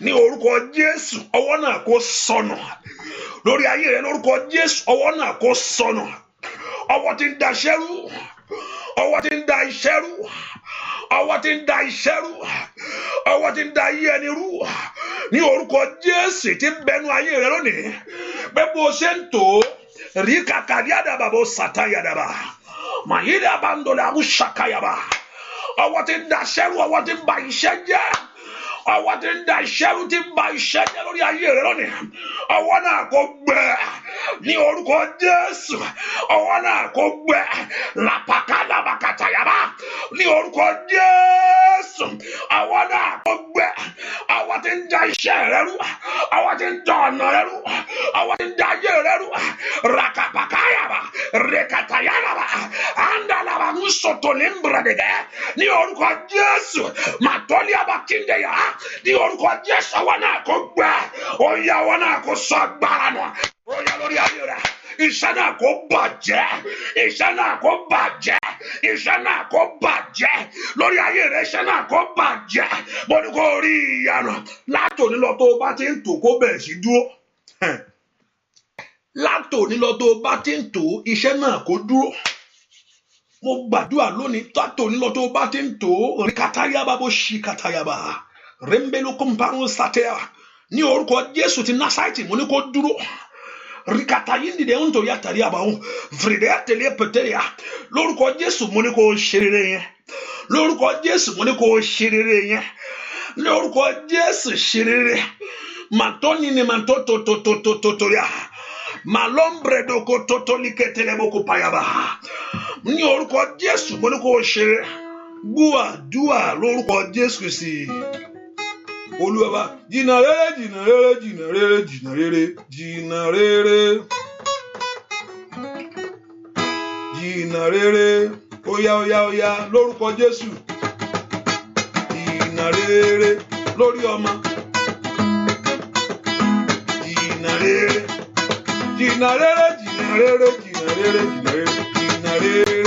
Ní orúkọ Jésù ọwọ́ náà kó sọnù. Lórí ayé rẹ lórúkọ Jésù ọwọ́ náà kó sọnù. Ọwọ́ tí ń da iṣẹ́ rú. Ọwọ́ tí ń da iṣẹ́ rú. Ọwọ́ tí ń da iṣẹ́ rú. Ọwọ́ tí ń da ayé ẹni rú. Ní orúkọ Jésù tí ń bẹnu ayé rẹ lónìí. Pé bó ṣe ń tò rí kàkàdí àdàbà bó sàtàyàdàbà. Màyídà àbándọ̀lẹ̀ àmúṣàkàyàbà. Ọwọ́ tí ń da iṣẹ́ rú. Ọwọ́ tí ń ba iṣẹ́ jẹ́. Ọwọ́ tí ń da iṣẹ́ rú tí ń ba iṣẹ́ jẹ́ lórí ayé rẹ lónìí. Ọwọ́ náà kó gbẹ. Ní orúkọ Jésù. Ọwọ́ náà kó gbẹ. Làpàkàlàbàkàtàyàbà. Ní orúkọ Jésù. Ọwọ́ náà kó gbẹ. Ọwọ́ tí ń da iṣẹ́ rẹ rú. Ọwọ́ tí ń da ọ̀nà rẹ rú. Ọwọ́ tí ń da ayé rẹ rú. Rakapakayaba. Rekatayaraba. Andalaba musotolimbradege. Ní orúkọ Jésù. Matoliaba kindeya. Ní orúkọ Jésù ọwọ́ náà kó gbẹ. Ó yá ọwọ́ náà kó sọ agbára nù. Ó yá lórí ayé rẹ. Iṣẹ́ náà kó bàjẹ́. Iṣẹ́ náà kó bàjẹ́. Iṣẹ́ náà kó bàjẹ́. Lórí ayé rẹ iṣẹ́ náà kó bàjẹ́. Mo ní kó rí ìyanu. Látòní lọ tó o bá ti ń tò kó bẹ̀rẹ̀ sí dúró. Látòní lọ tó o bá ti ń tò iṣẹ́ náà kó dúró. Mo gbàdúrà lónìí látòní lọ tó o bá ti ń tò rikatayaba bó ṣì katayaba. Rembelo komparun satea. Ní orúkọ Jésù ti Násárẹ́tì mo ní kó dúró. Rikatayindi de unto ya tari abaun. Vride atele peteria. Lórúkọ Jésù mo ní kó ṣe rere yẹn. Lórúkọ Jésù mo ní kó ṣe rere yẹn. Lórúkọ Jésù ṣe rere. Matoni ni mantotototototoya. Malombre doko totoliketele boko payaba. Ní orúkọ Jésù mo ní kó ṣe rere. Gbúà dúà lórúkọ Jésù Kristi. Olúwa jìnnà rere jìnnà rere jìnnà rere jìnnà rere jìnnà rere jìnnà rere óyá óyá óyá lórúkọ Jésù. Jìnnà rere lórí ọmọ. Jìnnà rere jìnnà rere jìnnà rere jìnnà rere jìnnà rere jìnnà rere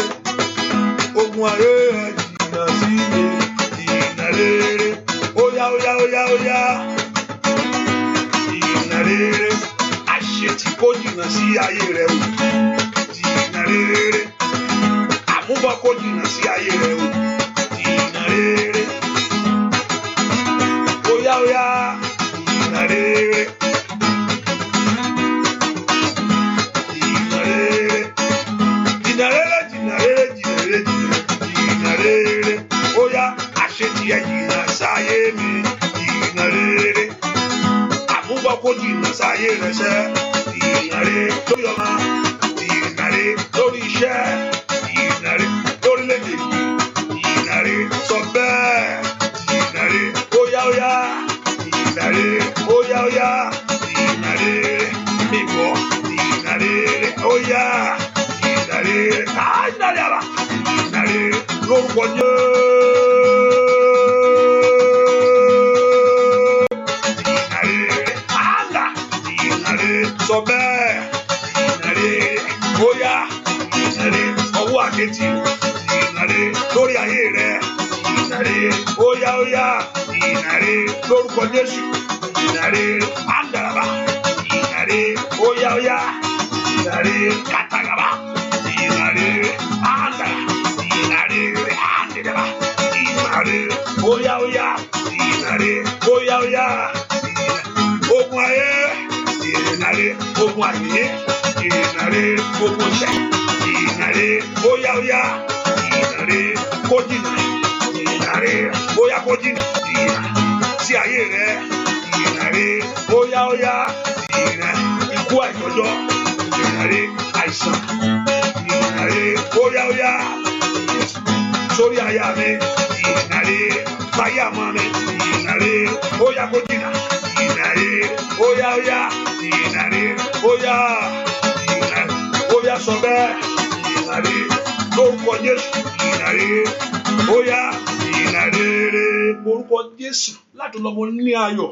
ogun ayé jìnnà sí mi. Jìnnà rere. Oya oya oya oya. Jìnnà rere. Àṣetì kó jìnnà sí ayé rẹ o. Jìnnà rere. Àmúbọ̀ kó jìnnà sí ayé rẹ o. Jìnnà rere. Oya oya. Jìnnà rere. Jìnnà rere. Jìnnà rere jìnnà rere jìnnà rere jìnnà rere. Oya àṣetì ẹ jìnnà sáyé mi. Jìnnà rere. Àmúbọ̀ kó jìnnà sáyé rẹ sẹ́. Jìnnà rere lórí ọmọ. Jìnnà rere lórí iṣẹ́. Jìnnà rere lórílẹ̀-èdè mi. Jìnnà rere sọ bẹ́ẹ̀. Jìnnà rere óyá óyá. Jìnnà rere óyá óyá. Jìnnà rere óyá ìnàrí káàdàrí àbá ìnàrí lórúkọ Jésù. Ìnàrí àlà ìnàrí sọ bẹ́ẹ̀ ìnàrí óyá ìnàrí ọwọ́ àkẹ́tì ìnàrí lórí ayé rẹ ìnàrí óyá ìnàrí lórúkọ Jésù ìnàrí àndàràbà ìnàrí óyá ìnàrí kàtàgàbà ìnàrí àndà ìnàrí àndìdàbà ìnàrí óyá ìnàrí óyá ogun ayé ìnàrí ogun ayé ìnàrí ogun ṣẹ ìnàrí óyá ìnàrí kójìnà ìnàrí óyá kójìnà sí ayé rẹ ìnàrí óyá ìnà ikú àìtọ́jọ́ ìnàrí àìsàn ìnàrí óyá sórí aya mi ìnàrí táyà mọ́ mi ìnàrí óyá kójìnà ìnàrí óyá ìnàrí óyá sọ bẹ́ẹ̀ ìnàrí lórúkọ Jésù ìnàrí óyá ìnàrí orúkọ Jésù láti lọ mo ní ayọ̀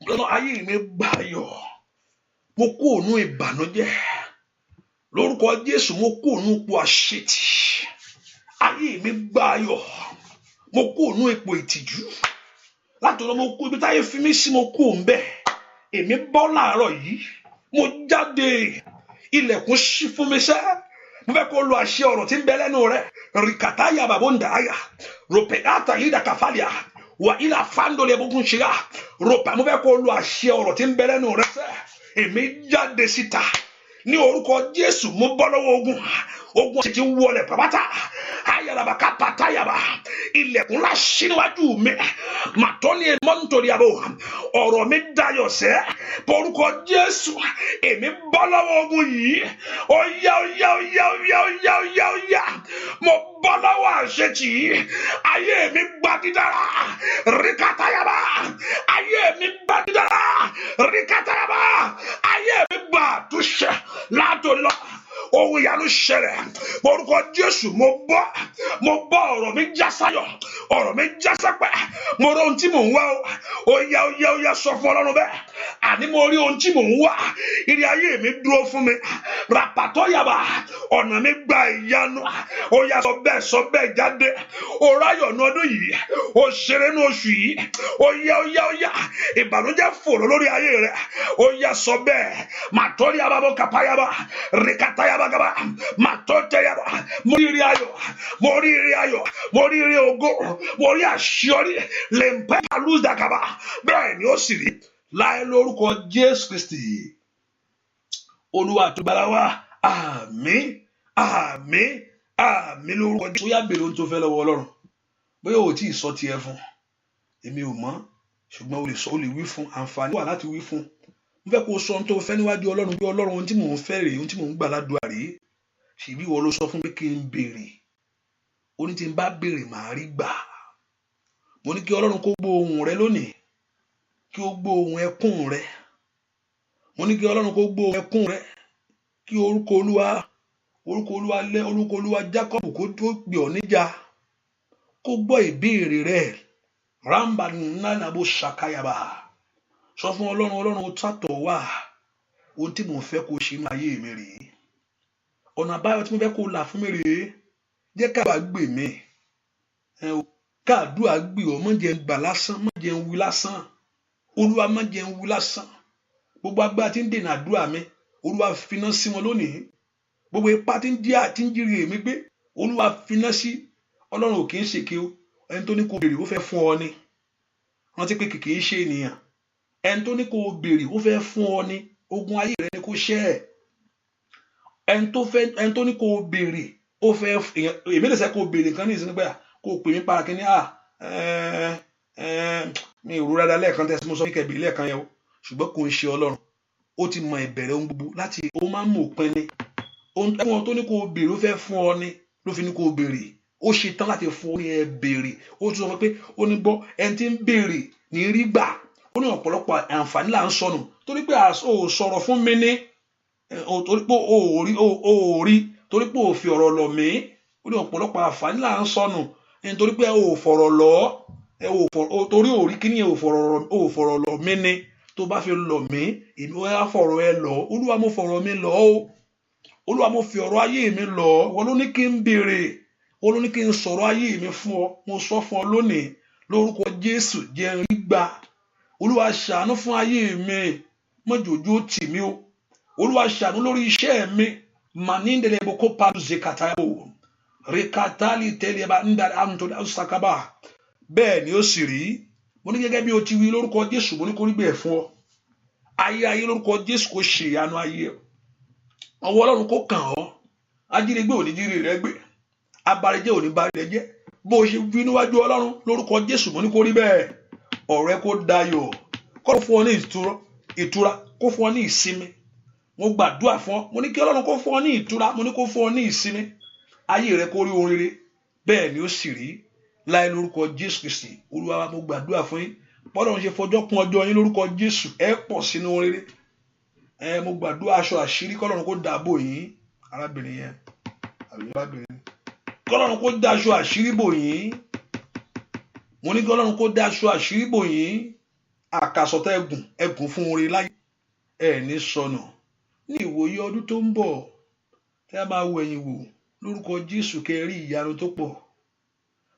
lọ́nà ayé mi gbà ayọ̀ mo kó ònú ìbànújẹ́ lórúkọ Jésù mo kó ònú ipò àṣetì ayé mi gbà ayọ̀ mo kó ònú ipò ìtìjú láti lọ mo kó ibi táyé fi mí sí mo kó òun bẹ́ẹ̀ èmi bọ́ láàárọ̀ yìí mo jáde ilẹ̀kùn ṣí fún mi sẹ́ mo fẹ́ kó lo àṣẹ ọ̀rọ̀ tí ń bẹ lẹ́nu rẹ̀ rìkàtáyà bàbóńdàáyà rọ̀pẹ̀dáta yìí dàkàfàlìà wà ilà fàndọ̀lẹ̀ bókun ṣíra rọ̀pẹ̀ mo fẹ́ kó lo àṣẹ ọ̀rọ̀ tí ń bẹ lẹ́nu rẹ̀ sẹ́ èmi jáde síta ní orúkọ Jésù mo bọ́ lọ́wọ́ ogun ti wọlé pàpàtà ayàlàbà kápátáyàbà ilẹ̀kùn ńlá ṣí níwájú mi màtọ́ni mọ́ntòríàbò ọ̀rọ̀ mi dayọ̀ sẹ́ orúkọ Jésù èmi bọ́ lọ́wọ́ ogun yìí óyá mo bọ́ lọ́wọ́ àṣetì ayé mi gba dídára ríkàtáyàbà ayé mi gba dídára ríkàtáyàbà ayé mi gba àtúnṣe látòlọ́ ohun ìyanu ṣẹlẹ̀ orúkọ Jésù mo bọ́ ọ̀rọ̀ mi já sáyọ̀ ọ̀rọ̀ mi já sápẹ́ mo rí ohun tí mò ń wá óyá sọ fún Ọlọ́run bẹ́ẹ̀ àní mo rí ohun tí mò ń wá ìrì ayé mi dúró fún mi ràpàtọ́ yàbá ọ̀nà mi gba ìyanu óyá sọ bẹ́ẹ̀ jáde òráyọ̀ ní ọdún yìí òṣèré ní oṣù yìí óyá ìbànújẹ́ fòrò lórí ayé rẹ̀ óyá sọ bẹ́ẹ̀ màtọ́rí abábọ́ kàpáyàbá rìkàtáyàbá gaba màtọ́tẹ́yàbá mo rí ire ayọ̀ mo rí ire ògo mo rí àṣeyọrí lẹ́ńpẹ́ àlùdàkàbà bẹ́ẹ̀ ni ó sì rí láì lórúkọ Jésù Kristi Olúwa àtúgbàlà wa àmín lórúkọ Jésù. Ó yá bèrè ohun tó fẹ́ lọ́wọ́ Ọlọ́run bóyá ò tí ì sọ tiẹ̀ fún èmi ò mọ̀ ṣùgbọ́n o lè wí fún àǹfààní wà láti wí fún mo fẹ́ kó o sọ ohun tó fẹ́ níwájú Ọlọ́run bí Ọlọ́run ohun tí mò ń fẹ́ rèé ohun tí mò ń gbà ládùúrà rèé ṣèbí ìwọ ló sọ fún mi kí n béèrè ó ní tí n bá béèrè màá rí gbà mo ní kí Ọlọ́run kó gbọ́ ohùn rẹ lónìí kí ó gbọ́ ohùn ẹkún rẹ mo ní kí Ọlọ́run kó gbọ́ ohùn ẹkún rẹ kí orúkọ Olúwa Jacob kó tó gbé ọ níjà kó gbọ́ ìbéèrè rẹ ramba nánàbó ṣàkáyàbá sọ fún Ọlọ́run ó tàtọ̀ wá ohun tí mò ń fẹ́ kó ṣe ní ayé mi rèé ọ̀nà àbáyọ tí mo fẹ́ kó là fún mi rèé jẹ́ káàdùà gbè mí káàdùà gbè ọ́ má jẹ́ ń gbà lásán má jẹ́ ń wí lásán Olúwa má jẹ́ ń wí lásán gbogbo agbára tí ń dènà àdúrà mi Olúwa finá sí wọn lónìí gbogbo ipá tí ń jírí èmi gbé Olúwa finá sí Ọlọ́run ò kì í ṣèké o ẹni tó ní kó béèrè ó fẹ́ fún ọ ni rántí pé kìkì í ṣe ènìyàn ẹni tó ní kó béèrè ó fẹ́ fún ọ ni ogun ayé rẹ ni kó ṣẹ́ ẹ̀ ẹni tó ní kó béèrè ó fẹ́ èmi lè sẹ́ kó béèrè nǹkan ní ìsinmi pé kó pè mí para kí ni mi ò rúra lẹ́ẹ̀kan tẹ́sí mo sọ ní kẹbìrì lẹ́ẹ̀kan yẹn o ṣùgbọ́n kò ń ṣe Ọlọ́run ó ti mọ ìbẹ̀rẹ̀ ohun gbogbo láti ó máa ń mú òpin ni ohun tó ní kó béèrè ó fẹ́ fún ọ ni ló fi ní kó béèrè ó ṣe tán láti fún ọ ní ẹ béèrè ó tún sọ pé ó ní gbọ́ ẹni tí ń béèrè ní rí gbà ó ní ọ̀pọ̀lọpọ̀ àǹfààní là ń sọnù torí pé ó sọ̀rọ̀ fún mi ní torí pé o rí torí pé o fi ọ̀rọ̀ lọ̀ mí ó ní ọ̀pọ̀lọpọ̀ àǹfààní là ń sọnù nítorí pé o fọ̀rọ̀ lọ̀ torí o rí kíní o fọ̀rọ̀ lọ̀ mí ni tó bá fi lọ̀ mí èmi wá fọ̀rọ̀ ẹ lọ̀ Olúwa mo fọ̀rọ̀ mi lọ̀ o Olúwa mo fi ọ̀rọ̀ ayé mi lọ̀ wọ́n ló ní kí n béèrè wọ́n ló ní kí n sọ̀rọ̀ ayé mi fún ọ mo sọ fún ọ lónìí lórúkọ Jésù jẹ́ n rí gbà Olúwa ṣàánú fún ayé mi mọ́jòjú tì mí o Olúwa ṣàánú lórí iṣẹ́ mi manindele boko padu zekatayo rekatali telieba ndari antoda sakaba bẹ́ẹ̀ ni ó sì rí mo ní gẹ́gẹ́ bí o ti wí lórúkọ Jésù mo ní kó rí bẹ́ẹ̀ fún ọ ayé lórúkọ Jésù kó ṣe ìyanu ayé ọwọ́ Ọlọ́run kó kàn ọ́ ajínigbé ò ní jírí rẹ gbé abarijẹ́ ò ní bá rẹ jẹ́ bó o ṣe wí níwájú Ọlọ́run lórúkọ Jésù mo ní kó rí bẹ́ẹ̀ ọ̀rẹ́ kó dayọ̀ kó fún ọ ní ìtura kó fún ọ ní ìsinmi mo gbàdúrà fún ọ mo ní kí Ọlọ́run kó fún ọ ní ìtura mo ní kó fún ọ ní ìsinmi ayé rẹ kó rí ohun rere bẹ́ẹ̀ ni ó sì rí láì lórúkọ Jésù Kristi Olúwa mo gbàdúrà fún yín bọ́dọ̀ ṣe fọjọ́ kún ọjọ́ yín lórúkọ Jésù ẹ pọ̀ sínú ohun rere mo gbàdúrà aṣọ àṣírí kọ́lọ́run kó dàbò yín arábìnrin yẹn kọ́lọ́run kó dá aṣọ àṣírí bò yín mo ní kọ́lọ́run kó dá aṣọ àṣírí bò yín àkàsọ̀tọ̀ ẹ̀gùn fún oore láyé ẹ̀ ní sọnù ní ìwòye ọdún tó ń bọ̀ tẹ́ a máa wẹ̀yìn wò lórúkọ Jésù kẹrí ìyanu tó pọ̀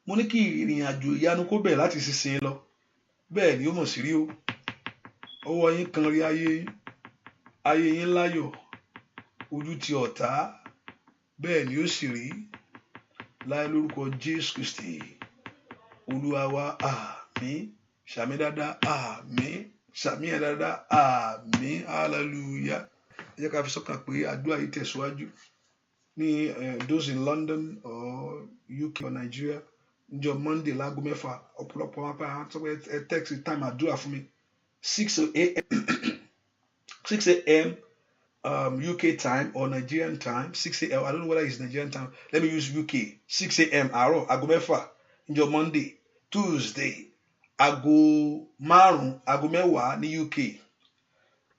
mo ní kí ìrìn àjò ìyanu kó bẹ̀ láti sísìn lọ bẹ́ẹ̀ ni ó mọ̀ sí rí o ọwọ́ yín kan rí ayé yín láyọ̀ ojú ti ọ̀tá bẹ́ẹ̀ ni ó sì rí láì lórúkọ Jésù Kristi Olúwa wa àmín sàmì dáadáa àmín sàmì ẹ̀ dáadáa àmín hallelujah ẹ jẹ́ ká fi sọ́kàn pé àdúrà yìí tẹ̀síwájú ní those in London or UK or Nigeria níjọ́ Monday láago 6 ọ̀pọ̀lọpọ̀ wọn pa àwọn tó pé text time àdúrà fún mi 6 a.m. UK time or Nigerian time 6 a.m. I don't know whether it's Nigerian time let me use UK 6 a.m. àárọ̀ aago 6 níjọ́ Monday Tuesday aago 5 aago 10 ní UK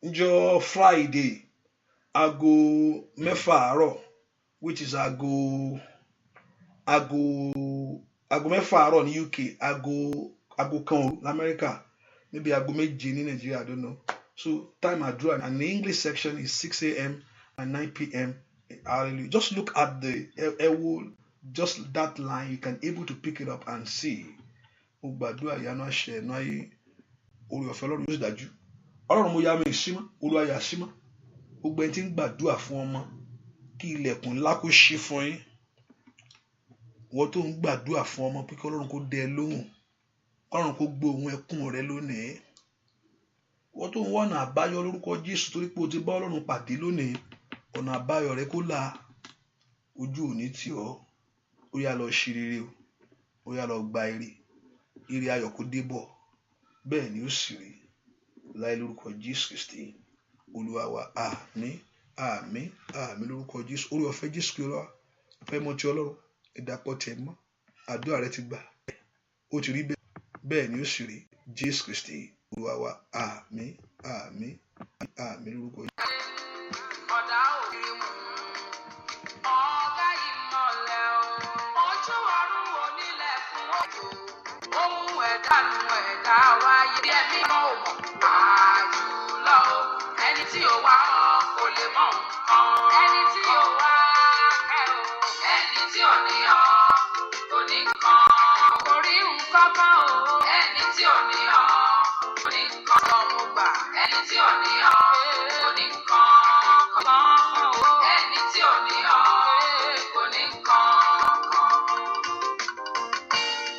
níjọ́ Friday aago 6 àárọ̀ which is aago 6 àárọ̀ ní UK aago 1 òru l'America maybe aago 7 ní Nigeria I don't know so time àdúrà and the English section is 6 a.m. and 9 p.m. Hallelujah. Just look at just that line you can able to pick it up and see mo gbàdúrà ìyanu àṣẹ ẹ̀nà ayé orí ọ̀fẹ́ Ọlọ́run yóò dájú Ọlọ́run mo yá mi ìsímọ́ Olúwa yà símọ́ gbogbo ẹni tí ń gbàdúrà fún ọmọ kí ilẹ̀kùn ńlá kó ṣí fún yín wọ́n tó ń gbàdúrà fún ọmọ pé kí Ọlọ́run kó dẹ lóhùn Ọlọ́run kó gbọ́ ohùn ẹkún rẹ lónìí wọ́n tó ń wá ọ̀nà àbáyọ lórúkọ Jésù torí pé o ti bá Ọlọ́run pàdé lónìí ọ̀nà àbáyọ rẹ kó là ojú òní tì ọ́ ó yá lọ ṣe rere o ó yá lọ gba ire ayọ̀ kó dé bọ̀ bẹ́ẹ̀ ni ó sì rí láì lórúkọ Jésù Kristi Olúwa wa àmín àmín àmín lórúkọ Jésù orí ọ̀fẹ́ Jésù kí Olúwa fẹ́ mọ́ ti Ọlọ́run ìdàpọ̀ tẹ̀ mọ́ àdúrà rẹ ti gbà ó ti rí bẹ́ẹ̀ ni ó sì rí Jésù Kristi Olúwa wa àmín àmín àmín lórúkọ Jésù. Ọ̀dà òbí mu ọ̀gá ìmọ̀lẹ̀ ojú ọ̀run onílẹ̀ fún òjò ohun ẹ̀dá wáyé bí ẹ̀mí mọ́ ò mọ̀ àjùlọ ẹni tí ò wá kò lè mọ̀ nǹkan ẹni tí ò wá ẹni tí ò ní ọ kò ní nǹkan kò rí nǹkan kan o ẹni tí ò ní ọ kò ní nǹkan kan mo gbà ẹni tí ò ní ọ kò ní nǹkan kan o ẹni tí ò ní ọ kò ní nǹkan kan.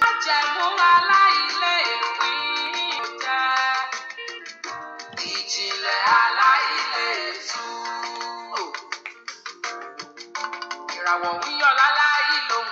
Májẹ̀mú aláìlépín jẹ́ ìjìnlẹ̀ aláìlétú. Ìràwọ̀ ń yọ láláì lóhùn.